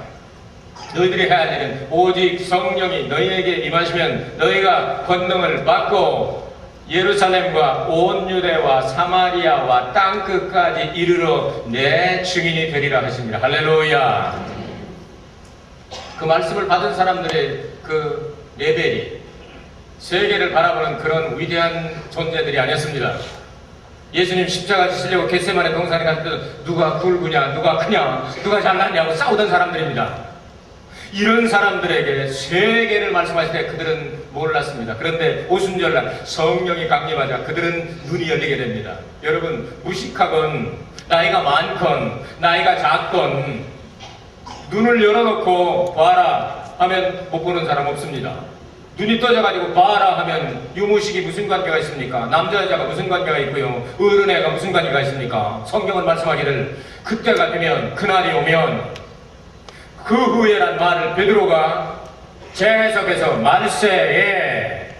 너희들이 해야 할 일은 오직 성령이 너희에게 임하시면 너희가 권능을 받고 예루살렘과 온 유대와 사마리아와 땅끝까지 이르러 내 증인이 되리라 하십니다. 할렐루야. 그 말씀을 받은 사람들의 그 레벨이 세계를 바라보는 그런 위대한 존재들이 아니었습니다. 예수님 십자가 지시려고 겟세마네 동산에 갔을 때 누가 굵으냐 누가 크냐 누가 잘났냐고 싸우던 사람들입니다. 이런 사람들에게 세계를 말씀하실 때 그들은 몰랐습니다. 그런데 오순절날 성령이 강림하자 그들은 눈이 열리게 됩니다. 여러분, 무식하건 나이가 많건 나이가 작건 눈을 열어놓고 봐라 하면 못 보는 사람 없습니다. 눈이 떠져가지고 봐라 하면 유무식이 무슨 관계가 있습니까? 남자 여자가 무슨 관계가 있고요, 어른애가 무슨 관계가 있습니까? 성경은 말씀하기를 그때가 되면, 그날이 오면, 그 후에란 말을 베드로가 재해석해서 말세에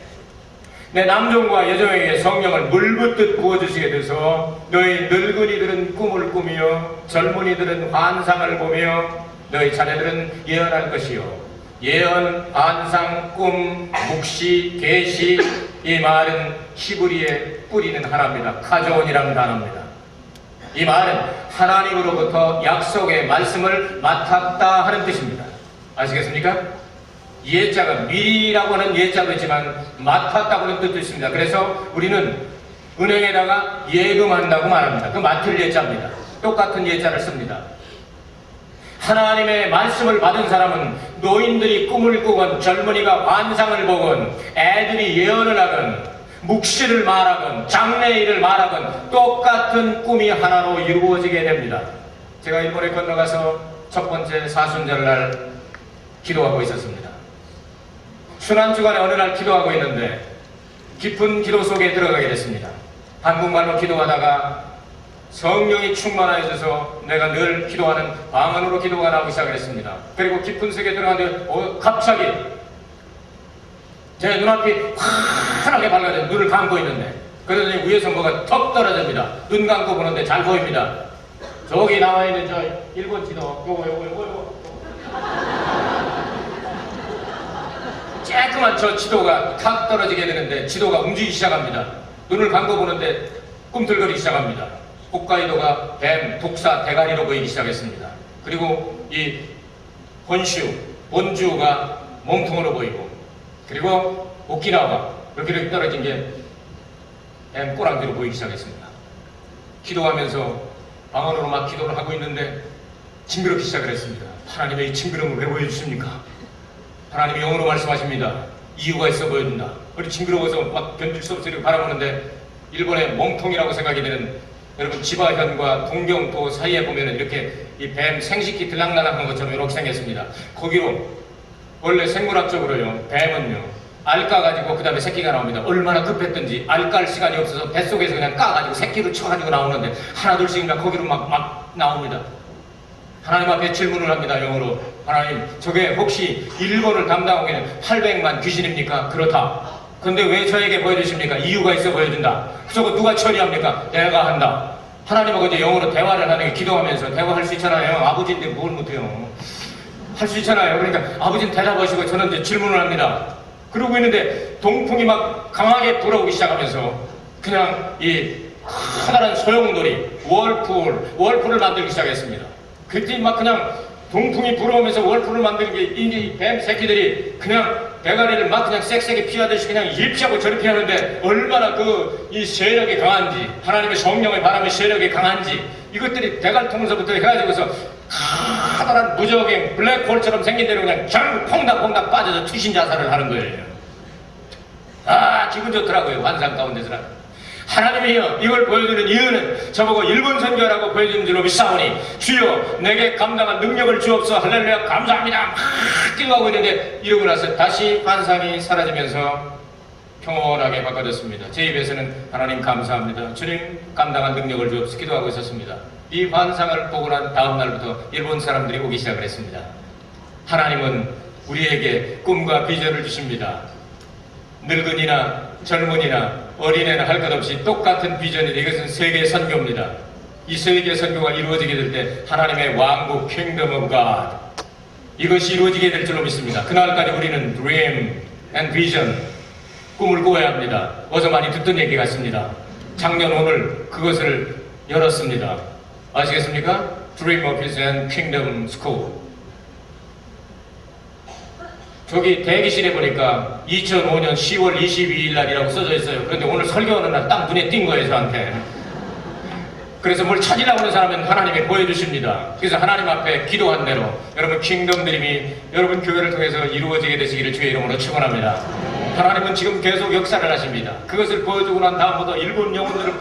내 남종과 여종에게 성령을 물붓듯 부어주시게 돼서 너희 늙은이들은 꿈을 꾸며 젊은이들은 환상을 보며 너희 자녀들은 예언할 것이요. 예언, 환상, 꿈, 묵시, 계시, 이 말은 히브리의 뿌리는 하나입니다. 카존이라는 단어입니다. 이 말은 하나님으로부터 약속의 말씀을 맡았다 하는 뜻입니다. 아시겠습니까? 예자가 미리라고 하는 예자도 있지만 맡았다고 하는 뜻도 있습니다. 그래서 우리는 은행에다가 예금한다고 말합니다. 그 맡을 예자입니다. 똑같은 예자를 씁니다. 하나님의 말씀을 받은 사람은 노인들이 꿈을 꾸건 젊은이가 환상을 보건 애들이 예언을 하건 묵시를 말하건 장래일을 말하건 똑같은 꿈이 하나로 이루어지게 됩니다. 제가 일본에 건너가서 첫 번째 사순절날 기도하고 있었습니다. 순환주간에 어느 날 기도하고 있는데 깊은 기도 속에 들어가게 됐습니다. 한국말로 기도하다가 성령이 충만하여져서 내가 늘 기도하는 방언으로 기도가 나오기 시작했습니다. 그리고 깊은 속에 들어가는데 갑자기 제 눈앞이 환하게 밝아져 눈을 감고 있는데 그러더니 위에서 뭐가 턱 떨어집니다. 눈 감고 보는데 잘 보입니다. 저기 나와 있는 저 일본 지도 요거 쬐끄만 저 지도가 탁 떨어지게 되는데 지도가 움직이기 시작합니다. 눈을 감고 보는데 꿈틀거리기 시작합니다. 홋카이도가 뱀, 독사, 대가리로 보이기 시작했습니다. 그리고 이 혼슈, 본주가 몸통으로 보이고 그리고 오키나와 이렇게 떨어진 게 뱀 꼬랑지로 보이기 시작했습니다. 기도하면서 방언으로 막 기도를 하고 있는데 징그럽기 시작을 했습니다. 하나님의 이 징그러움을 왜 보여주십니까? 하나님이 영어로 말씀하십니다. 이유가 있어 보여준다. 우리 징그러워서 막 견딜 수 없어 이렇게 바라보는데 일본의 몸통이라고 생각이 되는 여러분 지바현과 동경도 사이에 보면은 이렇게 이 뱀 생식기 들락날락한 것처럼 이렇게 생겼습니다. 거기로 원래 생물학적으로요 뱀은요 알 까가지고 그 다음에 새끼가 나옵니다. 얼마나 급했든지 알 깔 시간이 없어서 뱃속에서 그냥 까가지고 새끼로 쳐가지고 나오는데 하나 둘씩인가 거기로 막 나옵니다. 하나님 앞에 질문을 합니다. 영어로 하나님 저게 혹시 일본을 담당하고 있는 800만 귀신입니까? 그렇다. 근데 왜 저에게 보여주십니까? 이유가 있어 보여준다. 저거 누가 처리합니까? 내가 한다. 하나님하고 이제 영어로 대화를 하는 게 기도하면서 대화할 수 있잖아요. 아버지인데 뭘 못해요. 할 수 있잖아요. 그러니까 아버지는 대답하시고 저는 이제 질문을 합니다. 그러고 있는데 동풍이 막 강하게 불어오기 시작하면서 그냥 이 커다란 소용돌이 월풀을 만들기 시작했습니다. 그때 막 그냥 동풍이 불어오면서 월풀을 만드는 게 이 뱀 새끼들이 그냥 대가리를 막 그냥 쌕쌕이 피하듯이 그냥 이피하고 저리 피하는데 얼마나 이 세력이 강한지 하나님의 성령의 바람의 세력이 강한지 이것들이 대갈통에서부터 해가지고서 커다란 무적행 블랙홀처럼 생긴 대로 그냥 결국 퐁당퐁당 빠져서 투신 자살을 하는 거예요. 아 기분 좋더라고요. 환상 가운데서는. 하나님이여 이걸 보여주는 이유는 저보고 일본 선교라고 보여주는 줄로 믿사오니 주여 내게 감당한 능력을 주옵소. 할렐루야 감사합니다. 막 기도하고 있는데 이러고 나서 다시 환상이 사라지면서 평온하게 바꿔졌습니다. 제 입에서는 하나님 감사합니다. 주님 감당한 능력을 주옵소 기도하고 있었습니다. 이 환상을 보고 난 다음 날부터 일본 사람들이 오기 시작을 했습니다. 하나님은 우리에게 꿈과 비전을 주십니다. 늙은이나 젊은이나 어린애나 할 것 없이 똑같은 비전인데 이것은 세계 선교입니다. 이 세계 선교가 이루어지게 될 때 하나님의 왕국 킹덤 오브 갓 이것이 이루어지게 될 줄로 믿습니다. 그날까지 우리는 dream and vision 꿈을 꾸어야 합니다. 어서 많이 듣던 얘기 같습니다. 작년 오늘 그것을 열었습니다. 아시겠습니까? Dream Office and Kingdom School. 저기 대기실에 보니까 2005년 10월 22일 날이라고 써져 있어요. 그런데 오늘 설교하는 날 딱 눈에 띈 거예요, 저한테. 그래서 뭘 찾으려고 하는 사람은 하나님이 보여주십니다. 그래서 하나님 앞에 기도한 대로 여러분 킹덤 드림이 여러분 교회를 통해서 이루어지게 되시기를 주의 이름으로 축원합니다. 하나님은 지금 계속 역사를 하십니다. 그것을 보여주고 난 다음부터 일본 영혼들을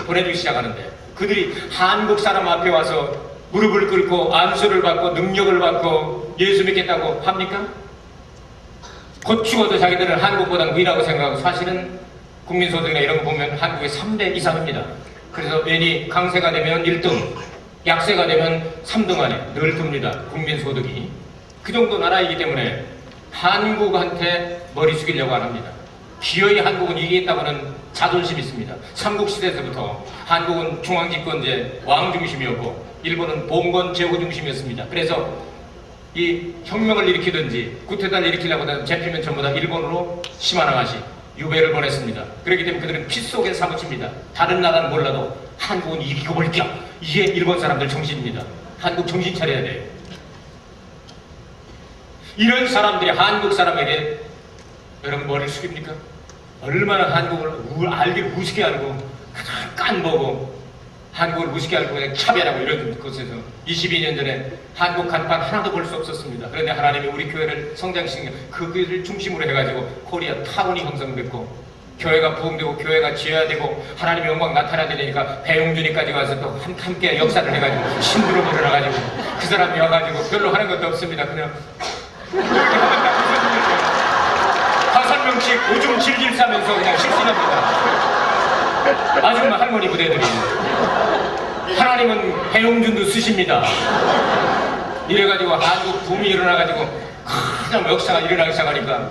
보내주기 시작하는데 그들이 한국 사람 앞에 와서 무릎을 꿇고 안수를 받고 능력을 받고 예수 믿겠다고 합니까? 곧 죽어도 자기들은 한국보다는 위라고 생각하고 사실은 국민소득이나 이런 거 보면 한국의 3배 이상입니다. 그래서 괜히 강세가 되면 1등, 약세가 되면 3등 안에 늘 듭니다. 국민소득이. 그 정도 나라이기 때문에 한국한테 머리 숙이려고 안 합니다. 기어이 한국은 이기겠다고는 자존심이 있습니다. 삼국시대에서부터 한국은 중앙집권제 왕 중심이었고 일본은 봉건 제후 중심이었습니다. 그래서 이 혁명을 일으키든지 구테타를 일으키려고 하면 잡히면 전부 다 일본으로 시마나가시 유배를 보냈습니다. 그렇기 때문에 그들은 피 속에 사무칩니다. 다른 나라는 몰라도 한국은 이기고 볼 겸. 이게 일본 사람들 정신입니다. 한국 정신 차려야 돼요. 이런 사람들이 한국 사람에게 여러분 머리를 숙입니까? 얼마나 한국을 알기를 무식해 알고 그냥 깐보고 한국을 무식해 알고 그냥 차별하고 이런 곳에서 22년 전에 한국 간판 하나도 볼 수 없었습니다. 그런데 하나님이 우리 교회를 성장시키는 그것을 중심으로 해가지고 코리아 타운이 형성됐고 교회가 부흥되고 교회가 지어야 되고 하나님의 영광 나타나야 되니까 배용준이까지 와서 또 함께 역사를 해가지고 신부로 일어나가지고 그 사람이 와가지고 별로 하는 것도 없습니다. 그냥 이렇게 하면 5명씩 오줌 질질 싸면서 그냥 실신합니다. 아줌마 할머니 부대들이. 하나님은 배용준도 쓰십니다. 이래가지고 한국 붐이 일어나가지고 가장 역사가 일어나기 시작하니까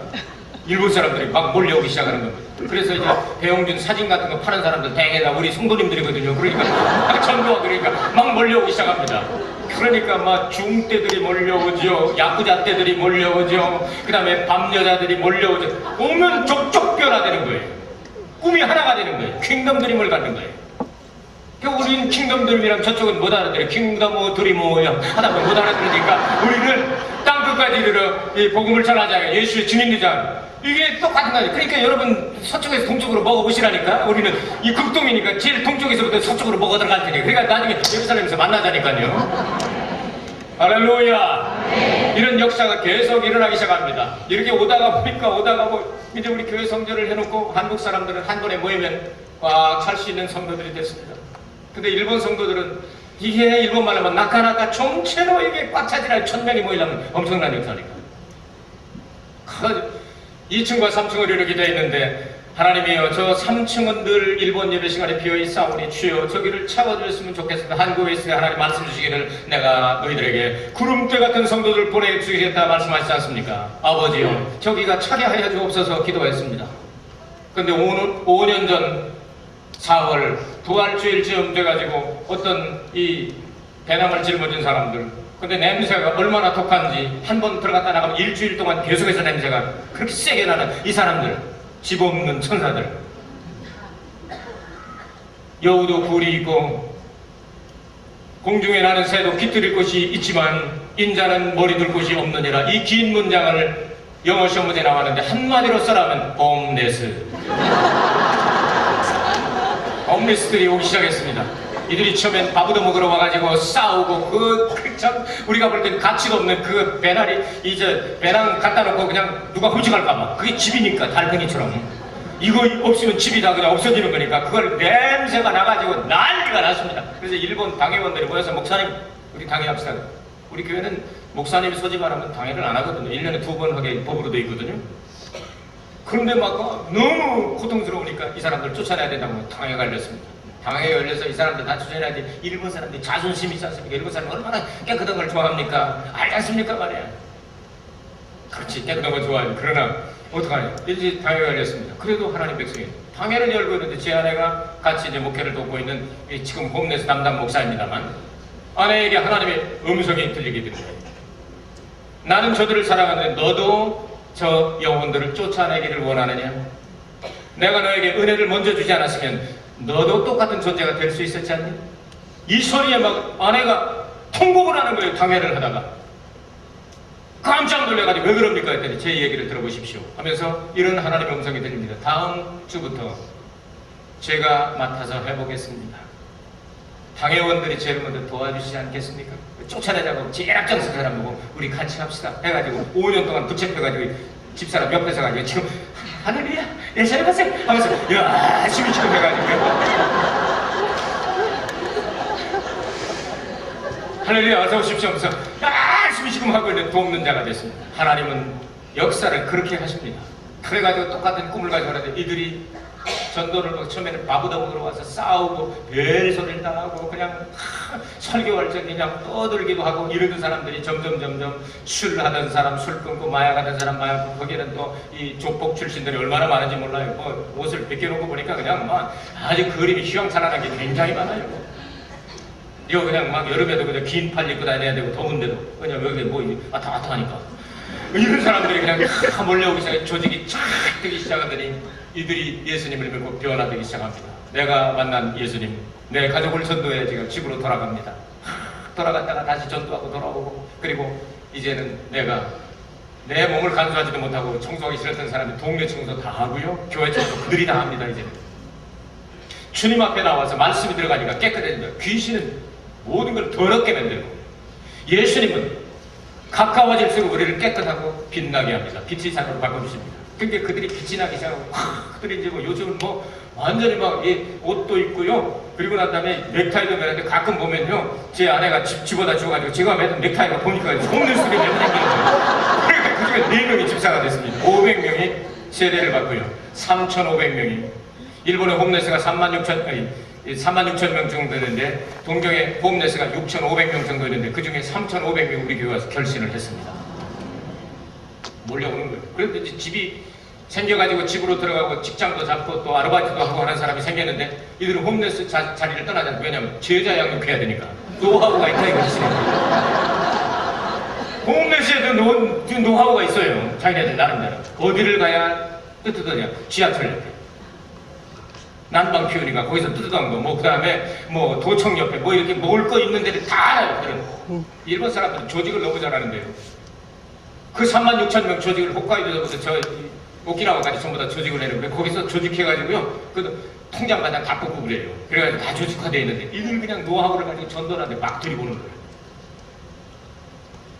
일본 사람들이 막 몰려오기 시작하는 겁니다. 그래서 이제 배용준 사진 같은 거 파는 사람들 대개 다 우리 성도님들이거든요. 그러니까 전부가 그러니까 막 몰려오기 시작합니다. 그러니까 막 중대들이 몰려오죠. 야구자 때들이 몰려오죠. 그 다음에 밤여자들이 몰려오죠. 오면 족족 변화되는 거예요. 꿈이 하나가 되는 거예요. 킹덤 드림을 갖는 거예요. 우리는 킹덤 드림이랑 저쪽은 못 알아들어요. 킹덤 드림이야 하다 보면 못 알아들으니까 우리는 땅끝까지 이르러 이 복음을 전하자. 예수의 증인되자. 이게 똑같은 거예요. 그러니까 여러분 서쪽에서 동쪽으로 먹어보시라니까. 우리는 이 극동이니까 제일 동쪽에서부터 서쪽으로 먹어 들어갈 테니까. 그러니까 나중에 예루살렘에서 만나자니까요. 할렐루야. 이런 역사가 계속 일어나기 시작합니다. 이렇게 오다가 뭐 이제 우리 교회 성전을 해놓고 한국 사람들은 한 번에 모이면 꽉 찰 수 있는 성도들이 됐습니다. 근데 일본 성도들은 이게 일본 말로 하면 나카나카 정체로 이게 꽉 차지라 1000명이 모이려면 엄청난 역사니까. 2층과 3층을 이렇게 되어 있는데 하나님이여 저 3층은 늘 일본 예배 시간에 비어있사오니 주여 저기를 채워주셨으면 좋겠습니다. 한국에 있을 때 하나님 말씀 주시기를 내가 너희들에게 구름대 같은 성도들 보내주시겠다 말씀하시지 않습니까? 아버지여 저기가 차게 하여 주옵소서 기도했습니다. 근데 5년 전 4월 부활주일쯤 돼가지고 어떤 이 배낭을 짊어진 사람들 근데 냄새가 얼마나 독한지 한 번 들어갔다 나가면 일주일 동안 계속해서 냄새가 그렇게 세게 나는 이 사람들 집 없는 천사들 여우도 굴이 있고 공중에 나는 새도 깃들일 곳이 있지만 인자는 머리 둘 곳이 없느니라. 이 긴 문장을 영어 시험 문제에 나왔는데 한마디로 써라면 홈레스. 홈리스들이 오기 시작했습니다. 이들이 처음엔 밥 얻어 먹으러 와가지고 싸우고 참 우리가 볼 땐 가치가 없는 그 배낭이 이제 배낭 갖다 놓고 그냥 누가 훔쳐갈까봐 그게 집이니까 달팽이처럼 이거 없으면 집이 다 그냥 없어지는 거니까 그걸 냄새가 나가지고 난리가 났습니다. 그래서 일본 당회원들이 모여서 목사님 우리 당회합시다. 우리 교회는 목사님이 소집 안 하면 당회를 안 하거든요. 1년에 2번 하게 법으로 돼 있거든요. 그런데 막 너무 고통스러우니까 이 사람들 쫓아내야 된다고 당회가 열렸습니다. 당회가 열려서 이 사람들 다 쫓아내야지. 일본 사람들이 자존심이 있지 않습니까? 일본 사람이 얼마나 깨끗한 걸 좋아합니까? 알지 않습니까 말이야. 그렇지 깨끗한 걸 좋아해요. 그러나 어떡하냐. 이제 당회가 열렸습니다. 그래도 하나님 백성이 당회를 열고 있는데 제 아내가 같이 이제 목회를 돕고 있는 지금 홈레스 담당 목사입니다만 아내에게 하나님의 음성이 들리게 됩니다. 나는 저들을 사랑하는데 너도 저 영혼들을 쫓아내기를 원하느냐? 내가 너에게 은혜를 먼저 주지 않았으면 너도 똑같은 존재가 될 수 있었지 않니? 이 소리에 막 아내가 통곡을 하는 거예요. 당회를 하다가 깜짝 놀래가지고 왜 그럽니까? 했더니 제 얘기를 들어보십시오 하면서 이런 하나님의 음성이 들립니다. 다음 주부터 제가 맡아서 해보겠습니다. 당회원들이 제일 먼저 도와주시지 않겠습니까? 쫓아내자고 제일 앞장선 사람 보고 우리 같이 합시다 해가지고 5년 동안 붙잡혀가지고 집사람 옆에서 가지고 지금 하늘이야 내 자리 가세요 하면서 열심히 지금 해가지고 하늘이야 어서 오십시오 하면서 열심히 지금 하고 있는 돕는 자가 됐습니다. 하나님은 역사를 그렇게 하십니다. 그래가지고 똑같은 꿈을 가지고 하는데 이들이 전도를 뭐 처음에는 바보다보로 와서 싸우고 별소리를 당하고 그냥 설교할 때 그냥 떠들기도 하고 이러던 사람들이 점점 술 하던 사람 술 끊고 마약 하던 사람 마약 끊고 거기는 또 이 족복 출신들이 얼마나 많은지 몰라요. 뭐 옷을 벗겨놓고 보니까 그냥 막 아주 그림이 휘황찬란한 게 굉장히 많아요. 이거 그냥 막 여름에도 그냥 긴 팔 입고 다녀야 되고 더운데도 그냥 여기 뭐 왔다 하니까 이런 사람들이 그냥 다 몰려오기 시작해 조직이 쫙 뜨기 시작하더니 이들이 예수님을 믿고 변화되기 시작합니다. 내가 만난 예수님, 내 가족을 전도해 지금 집으로 돌아갑니다. 돌아갔다가 다시 전도하고 돌아오고 그리고 이제는 내가 내 몸을 간수하지도 못하고 청소하기 싫었던 사람이 동네 청소 다 하고요. 교회 청소 그들이 다 합니다. 이제는 주님 앞에 나와서 말씀이 들어가니까 깨끗해진다. 귀신은 모든 걸 더럽게 만들고 예수님은 가까워질수록 우리를 깨끗하고 빛나게 합니다. 빛의 자로 바꿔주십니다. 그러니까 그들이 빛이 나기 시작하고 그들이 이제 뭐 요즘은 뭐 완전히 막 이 옷도 입고요. 그리고 난 다음에 넥타이도 매는데 가끔 보면요. 제 아내가 집어다 주워가지고 제가 매던 넥타이가 보니까 속는 소리 매는 거예요. 그러니까 그중에 4명이 집사가 됐습니다. 500명이 세례를 받고요. 3,500명이 일본의 홈레스가 36,000명 정도 되는데 동경의 홈레스가 6,500명 정도 되는데 그중에 3,500명 우리 교회 와서 결신을 했습니다. 몰려오는 거예요. 그런데 이제 집이 생겨가지고 집으로 들어가고 직장도 잡고 또 아르바이트도 하고 하는 사람이 생겼는데 이들은 홈레스 자리를 떠나잖아요. 왜냐하면 제자 양육해야 되니까 노하우가 있다 이것이. 홈레스에도 노하우가 있어요. 자기네들 나름대로. 어디를 가야 뜨뜻하냐? 지하철 옆에. 난방 피우니까 거기서 뜨뜻한 거, 뭐, 그 다음에, 뭐, 도청 옆에, 뭐, 이렇게 먹을 거 있는 데를 다 알아요. 그런. 일본 사람들은 조직을 너무 잘하는데요. 그 36,000명 조직을 홋카이도에서부터 저, 오키나와까지 전부 다 조직을 내는데, 거기서 조직해가지고요, 그 통장 마냥 다 뽑고 그래요. 그래가지고 다 조직화되어 있는데, 이들 그냥 노하우를 가지고 전도하는데 막 들이보는 거예요.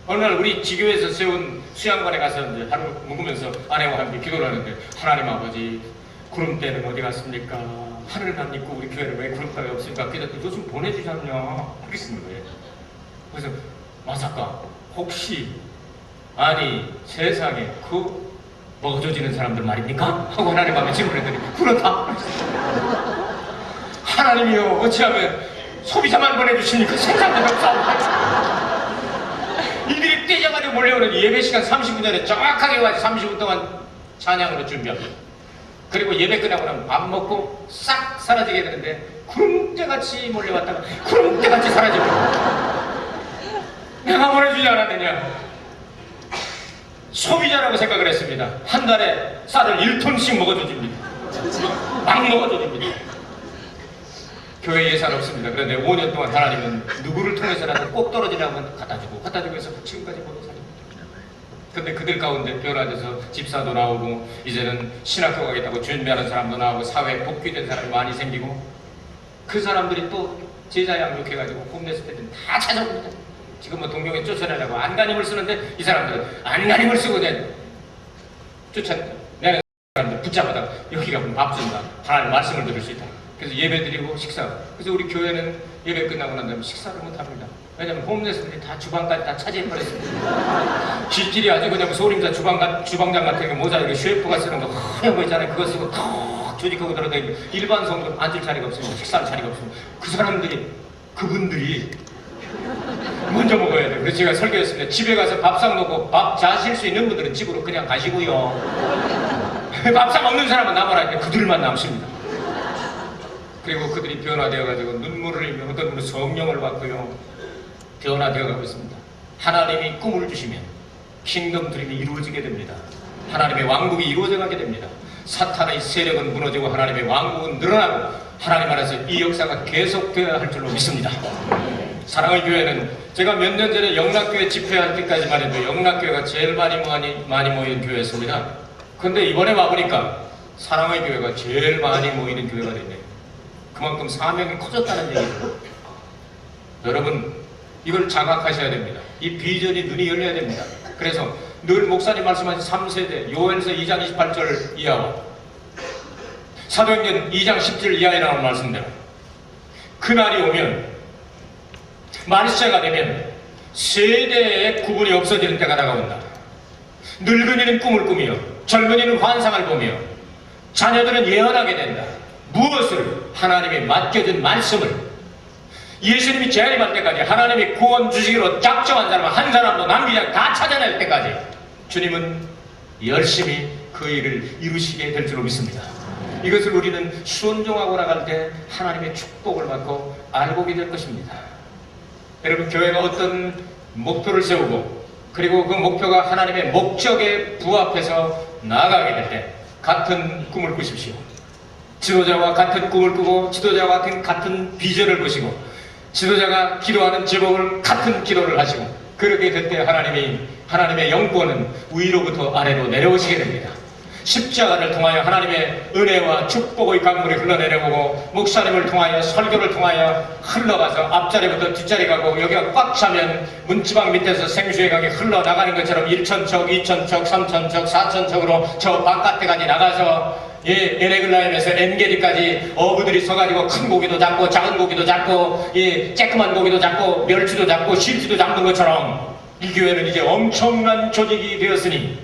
어느 날 우리 지교에서 세운 수양관에 가서 이제 하루 묵으면서 아내와 함께 기도를 하는데, 하나님 아버지, 구름대는 어디 갔습니까? 하늘만 믿고 우리 교회는 왜 구름대가 없습니까? 그래서 너 좀 보내주지 않냐? 그랬습니다. 그래서 마사카 혹시 아니 세상에 그 먹어줘지는 사람들 말입니까? 하고 하나님 앞에 질문했더니 그렇다. 하나님이요 어찌하면 소비자만 보내주시니까 생산자가 없어. 이들이 떼져가지고 몰려오는 예배 시간 30분 전에 정확하게 와서 30분 동안 찬양으로 준비합니다. 그리고 예배 끝나고 나면 밥 먹고 싹 사라지게 되는데 구름대같이 몰려왔다가 구름대같이 사라지고 내가 보내주지 않았느냐. 소비자라고 생각을 했습니다. 한 달에 쌀을 1톤씩 먹어줘줍니다. 막 먹어줘줍니다. 교회 예산 없습니다. 그런데 5년 동안 하나님은 누구를 통해서라도 꼭 떨어지라면 갖다주고 해서 지금까지 보는 사람. 근데 그들 가운데 변화돼서 집사도 나오고 이제는 신학교 가겠다고 준비하는 사람도 나오고 사회에 복귀된 사람이 많이 생기고 그 사람들이 또 제자 양육해가지고 홈레스 때는 다 찾아옵니다. 지금 뭐 동경에 쫓아내려고 안간힘을 쓰는데 이 사람들은 안간힘을 쓰고 그냥 쫓아내는 사람들 붙잡아다 여기 가면 밥 준다. 하나님 말씀을 들을 수 있다. 그래서 예배 드리고 식사. 그래서 우리 교회는 예배 끝나고 난 다음에 식사를 못합니다. 왜냐면 홈레스들이 다 주방까지 다 차지해버렸습니다. 길길이 아주 그냥 소림자 주방장 같은 게 모자 이렇게 셰프가 쓰는 거 하얀 거 있잖아요. 그거 쓰고 턱 조직하고 들어다니고 일반 성도는 앉을 자리가 없습니다. 식사할 자리가 없습니다. 그 사람들이 그분들이 먼저 먹어야 돼요. 그래서 제가 설교했습니다. 집에 가서 밥상 놓고 밥 자실 수 있는 분들은 집으로 그냥 가시고요. 밥상 없는 사람은 남아라 했는데 그들만 남습니다. 그리고 그들이 변화되어가지고 눈물을 흘리며 어떤 분은 성령을 받고요. 변화되어가고 있습니다. 하나님이 꿈을 주시면 킹덤 드림이 이루어지게 됩니다. 하나님의 왕국이 이루어져가게 됩니다. 사탄의 세력은 무너지고 하나님의 왕국은 늘어나고 하나님 안에서 이 역사가 계속되어야 할 줄로 믿습니다. 사랑의 교회는 제가 몇 년 전에 영락교회 집회할 때까지만 해도 영락교회가 제일 많이 모인 교회였습니다. 그런데 이번에 와보니까 사랑의 교회가 제일 많이 모이는 교회가 됐네요. 그만큼 사명이 커졌다는 얘기죠. 여러분 이걸 자각하셔야 됩니다. 이 비전이 눈이 열려야 됩니다. 그래서 늘 목사님 말씀하신 3세대 요엘서 2장 28절 이하와 사도행전 2장 10절 이하에 나오는 말씀대로 그날이 오면 만시대가 되면 세대의 구분이 없어지는 때가 다가온다. 늙은이는 꿈을 꾸며 젊은이는 환상을 보며 자녀들은 예언하게 된다. 무엇을? 하나님이 맡겨준 말씀을. 예수님이 재림할 때까지 하나님이 구원 주시기로 작정한 사람은 한 사람도 남기지 않고 다 찾아낼 때까지 주님은 열심히 그 일을 이루시게 될 줄로 믿습니다. 이것을 우리는 순종하고 나갈 때 하나님의 축복을 받고 알고게 될 것입니다. 여러분 교회가 어떤 목표를 세우고 그리고 그 목표가 하나님의 목적에 부합해서 나아가게 될 때 같은 꿈을 꾸십시오. 지도자와 같은 꿈을 꾸고 지도자와 같은 비전을 보시고 지도자가 기도하는 제목을 같은 기도를 하시고 그렇게 될 때 하나님의 영권은 위로부터 아래로 내려오시게 됩니다. 십자가를 통하여 하나님의 은혜와 축복의 강물이 흘러내려오고 목사님을 통하여 설교를 통하여 흘러가서 앞자리부터 뒷자리 가고 여기가 꽉 차면 문지방 밑에서 생수의 강이 흘러나가는 것처럼 1,000척, 2,000척, 3,000척, 4,000척으로 저 바깥에까지 나가서 에네글라임에서 엔게디까지 어부들이 서가지고 큰 고기도 잡고 작은 고기도 잡고 쬐끄만 고기도 잡고 멸치도 잡고 실치도 잡는 것처럼 이 교회는 이제 엄청난 조직이 되었으니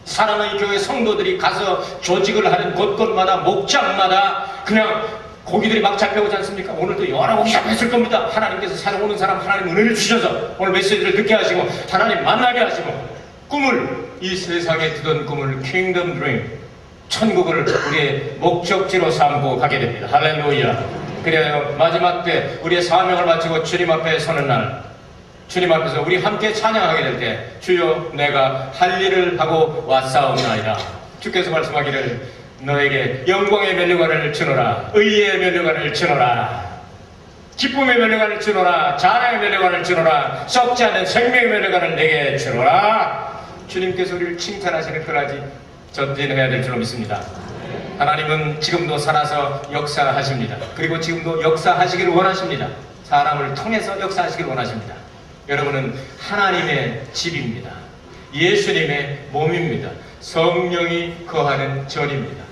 사랑의 교회 성도들이 가서 조직을 하는 곳곳마다 목장마다 그냥 고기들이 막 잡혀오지 않습니까? 오늘도 여러 고기 잡혔을 겁니다. 하나님께서 사랑오는 사람 하나님 은혜를 주셔서 오늘 메시지를 듣게 하시고 하나님 만나게 하시고 꿈을 이 세상에 두던 꿈을 킹덤 드림 천국을 우리의 목적지로 삼고 가게 됩니다. 할렐루야. 그래요 마지막 때 우리의 사명을 마치고 주님 앞에 서는 날 주님 앞에서 우리 함께 찬양하게 될 때 주여 내가 할 일을 하고 왔사옵나이다. 주께서 말씀하기를 너에게 영광의 면류관을 주노라 의의 면류관을 주노라 기쁨의 면류관을 주노라 자랑의 면류관을 주노라 썩지 않는 생명의 면류관을 내게 주노라. 주님께서 우리를 칭찬하시는 그날까지 전진해야 될 줄로 믿습니다. 하나님은 지금도 살아서 역사하십니다. 그리고 지금도 역사하시기를 원하십니다. 사람을 통해서 역사하시기를 원하십니다. 여러분은 하나님의 집입니다. 예수님의 몸입니다. 성령이 거하는 전입니다.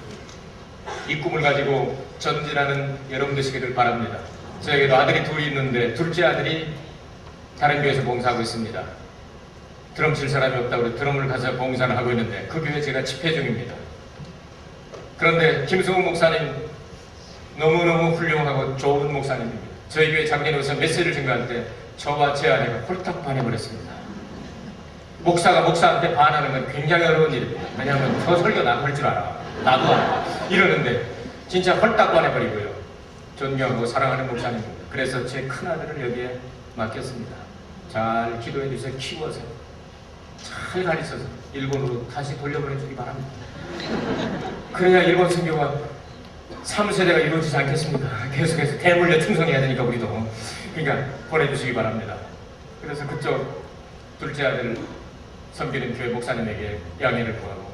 이 꿈을 가지고 전진하는 여러분 되시기를 바랍니다. 저에게도 아들이 둘이 있는데 둘째 아들이 다른 교회에서 봉사하고 있습니다. 드럼 칠 사람이 없다고 드럼을 가서 봉사를 하고 있는데 그 교회 제가 집회 중입니다. 그런데 김수훈 목사님 너무너무 훌륭하고 좋은 목사님입니다. 저희 교회 작년에 오서 메시지를 증거할 때 저와 제 아내가 홀딱 반해버렸습니다. 목사가 목사한테 반하는 건 굉장히 어려운 일입니다. 왜냐하면 저 설교 나도 할 줄 알아. 나도 알아. 이러는데 진짜 홀딱 반해버리고요. 존경하고 사랑하는 목사님입니다. 그래서 제 큰아들을 여기에 맡겼습니다. 잘 기도해 주세요. 키워서 잘 가르쳐서 일본으로 다시 돌려보내주기 바랍니다. 그래야 일본 선교가 3세대가 이루어지지 않겠습니까? 계속해서 대물려 충성해야 되니까 우리도. 그러니까 보내주시기 바랍니다. 그래서 그쪽 둘째 아들 섬기는 교회 목사님에게 양해를 구하고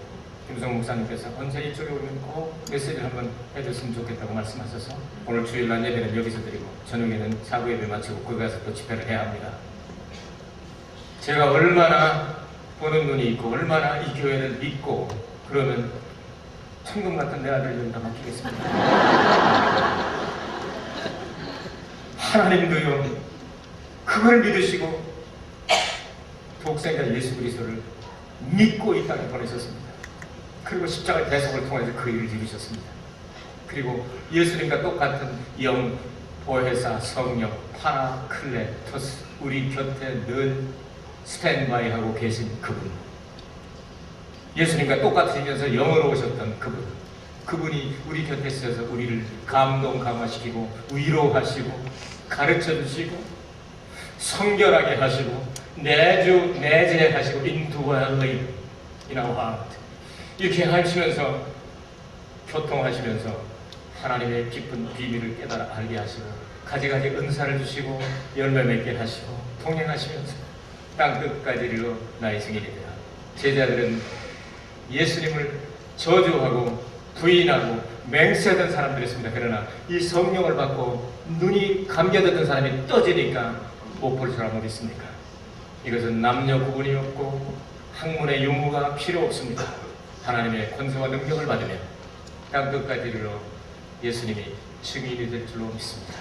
김성훈 목사님께서 언제 이쪽에 오면 꼭 메시지를 한번 해줬으면 좋겠다고 말씀하셔서 오늘 주일날 예배는 여기서 드리고 저녁에는 사부 예배 마치고 거기 가서 또 집회를 해야 합니다. 제가 얼마나 보는 눈이 있고 얼마나 이 교회를 믿고 그러면 천국 같은 내 아들을 여기다 맡기겠습니다. 하나님도요 그걸 믿으시고 독생자 예수 그리스도를 믿고 이 땅에 보내셨습니다. 그리고 십자가의 대속을 통해서 그 일을 이루셨습니다. 그리고 예수님과 똑같은 영, 보혜사, 성령, 파라클레토스 우리 곁에 늘 스탠바이하고 계신 그분, 예수님과 똑같으시면서 영으로 오셨던 그분이 우리 곁에 있어서 우리를 감동 강화시키고 위로하시고 가르쳐주시고 성결하게 하시고 내재하시고 indwelling in our heart 이렇게 하시면서 교통하시면서 하나님의 깊은 비밀을 깨달아 알게 하시고 가지가지 은사를 주시고 열매 맺게 하시고 동행하시면서 땅끝까지 이르러 나의 승인이 되라. 제자들은 예수님을 저주하고 부인하고 맹세하던 사람들이었습니다. 그러나 이 성령을 받고 눈이 감겨졌던 사람이 떠지니까 못 볼 사람은 있습니까? 이것은 남녀 구분이 없고 학문의 유무가 필요 없습니다. 하나님의 권세와 능력을 받으면 땅끝까지 이르러 예수님이 증인이 될 줄로 믿습니다.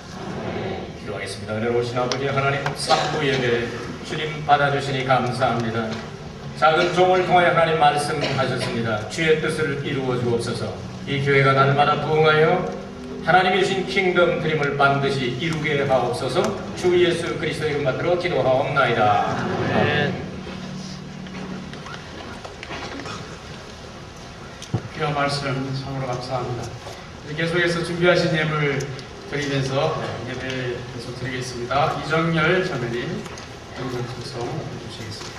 기도하겠습니다. 은혜로우신 아버지 하나님, 삼부 예배 주님 받아주시니 감사합니다. 작은 종을 통하여 하나님 말씀하셨습니다. 주의 뜻을 이루어 주옵소서. 이 교회가 날마다 부흥하여 하나님이 주신 킹덤 드림을 반드시 이루게 하옵소서. 주 예수 그리스도의 이름 받들어 기도하옵나이다. 아멘. 귀한 말씀 참으로 감사합니다. 계속해서 준비하신 예물 드리면서 예배 계속 드리겠습니다. 이정열 자매님 영상 구성 해주시겠습니다.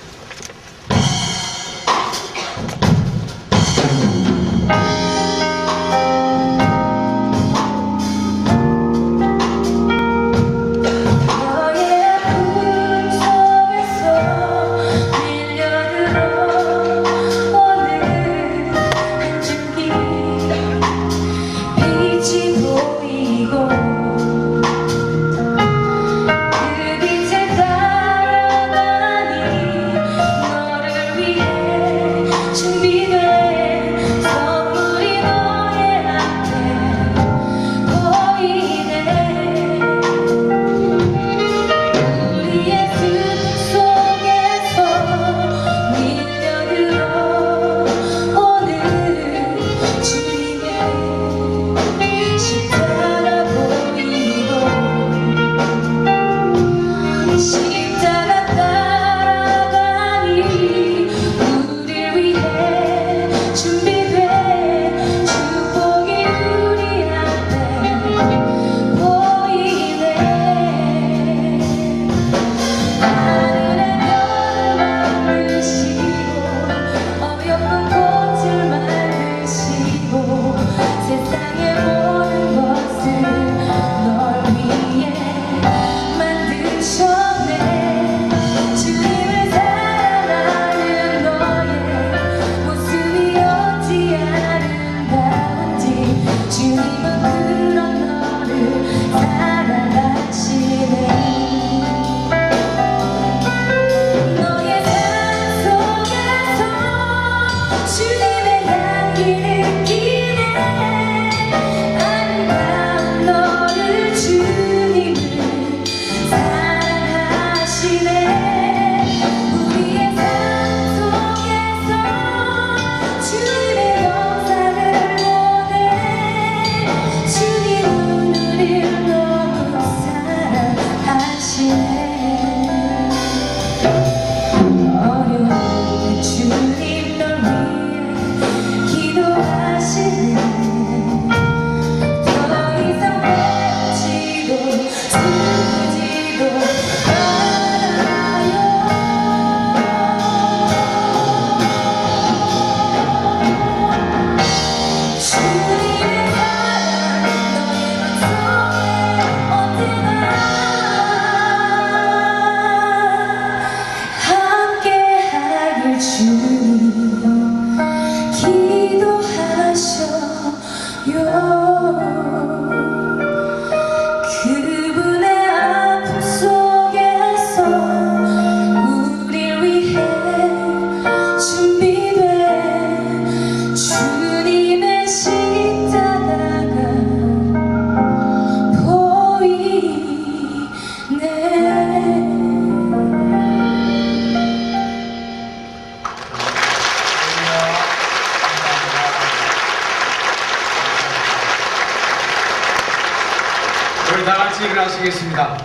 일어나시겠습니다.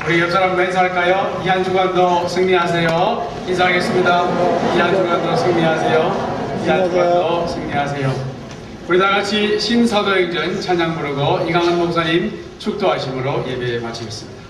우리 옆 사람 인사할까요? 이한 주간도 승리하세요. 인사하겠습니다. 이한 주간도 승리하세요. 이한 주간도 승리하세요. 우리 다 같이 신사도행전 찬양 부르고 이강한 목사님 축도하심으로 예배 마치겠습니다.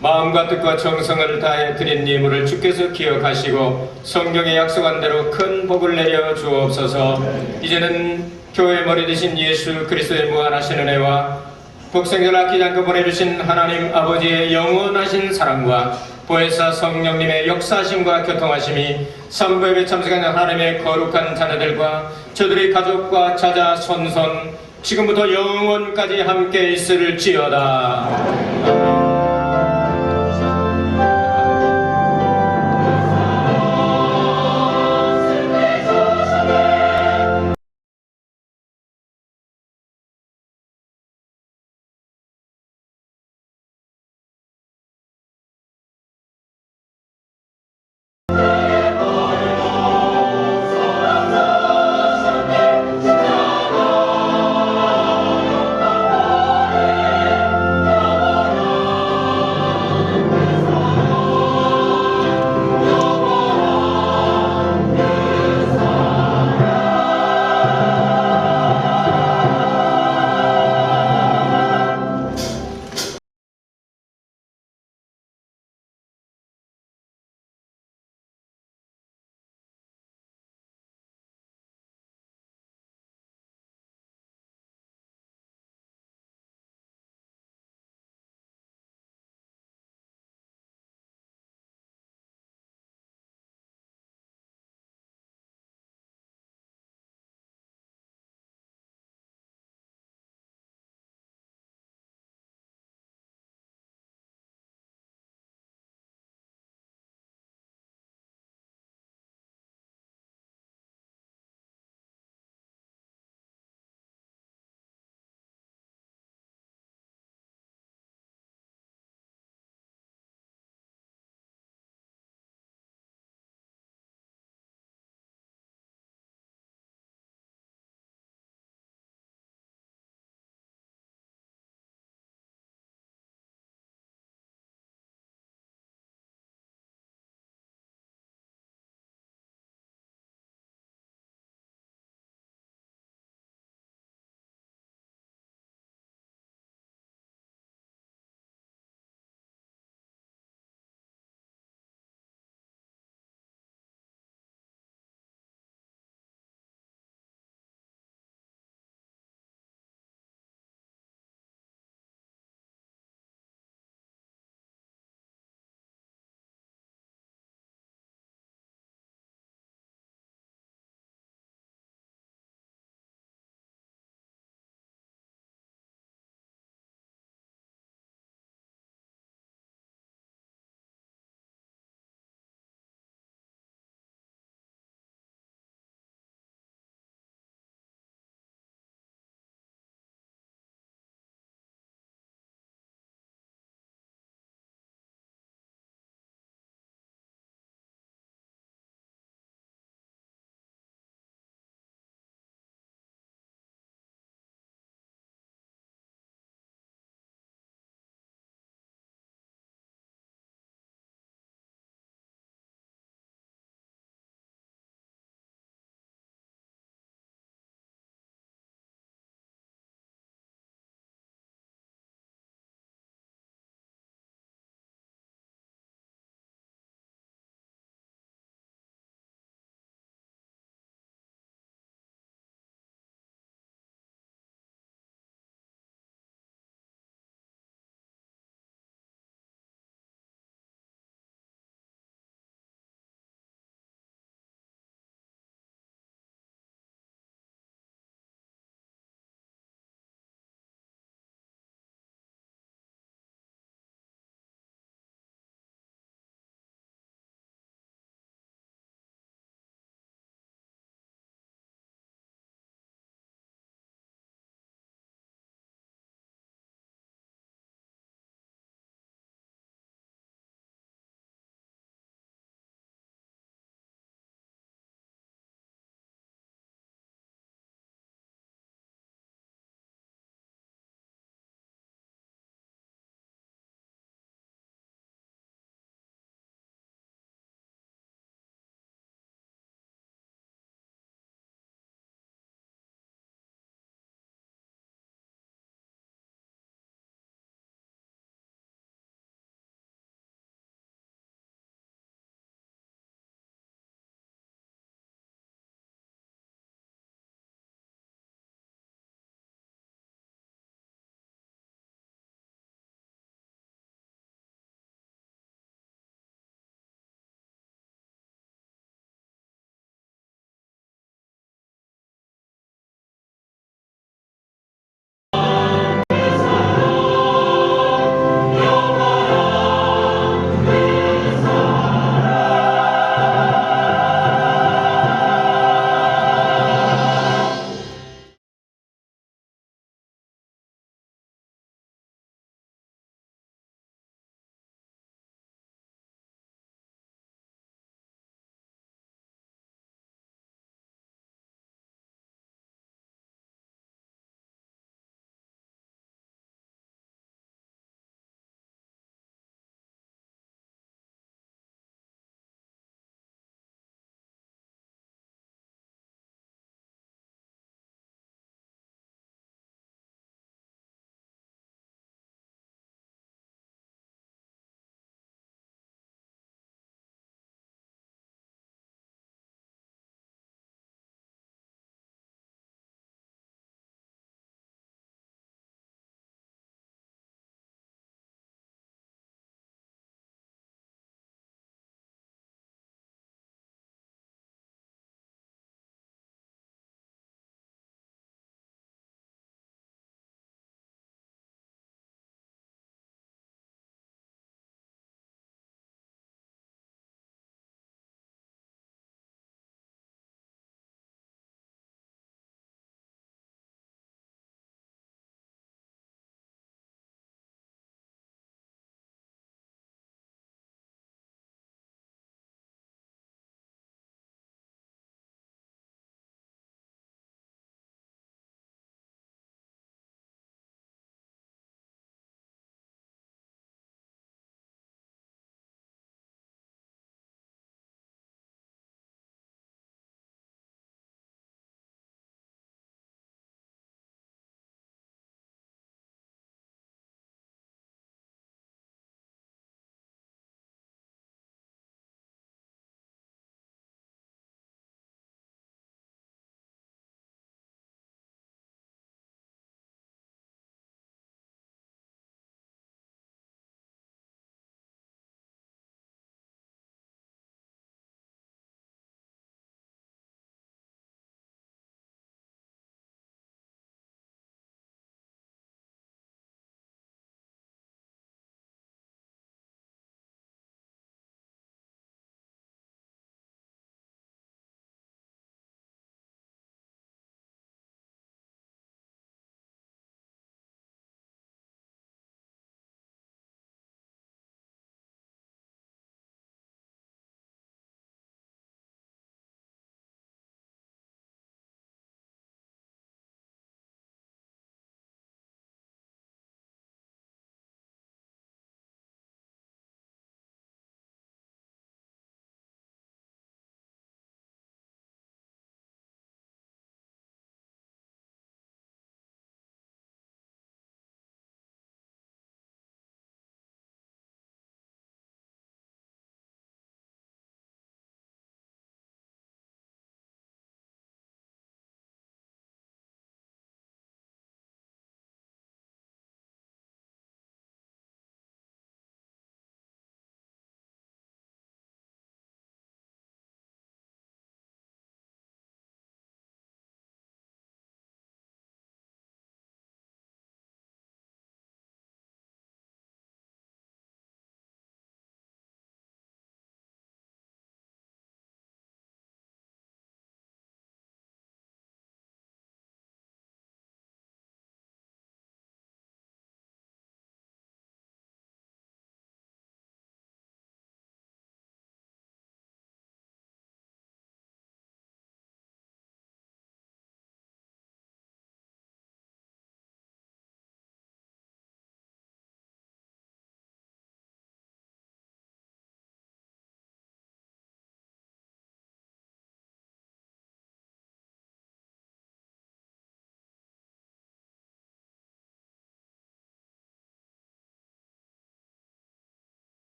마음과 뜻과 정성을 다해 드린 예물을 주께서 기억하시고 성경에 약속한 대로 큰 복을 내려 주옵소서. 이제는 교회 머리 되신 예수 그리스도의 무한하신 은혜와 독생자를 아끼지 않고 보내주신 하나님 아버지의 영원하신 사랑과 보혜사 성령님의 역사하심과 교통하심이 선부에 참석하는 하나님의 거룩한 자녀들과 저들의 가족과 자자 손손 지금부터 영원까지 함께 있을지어다.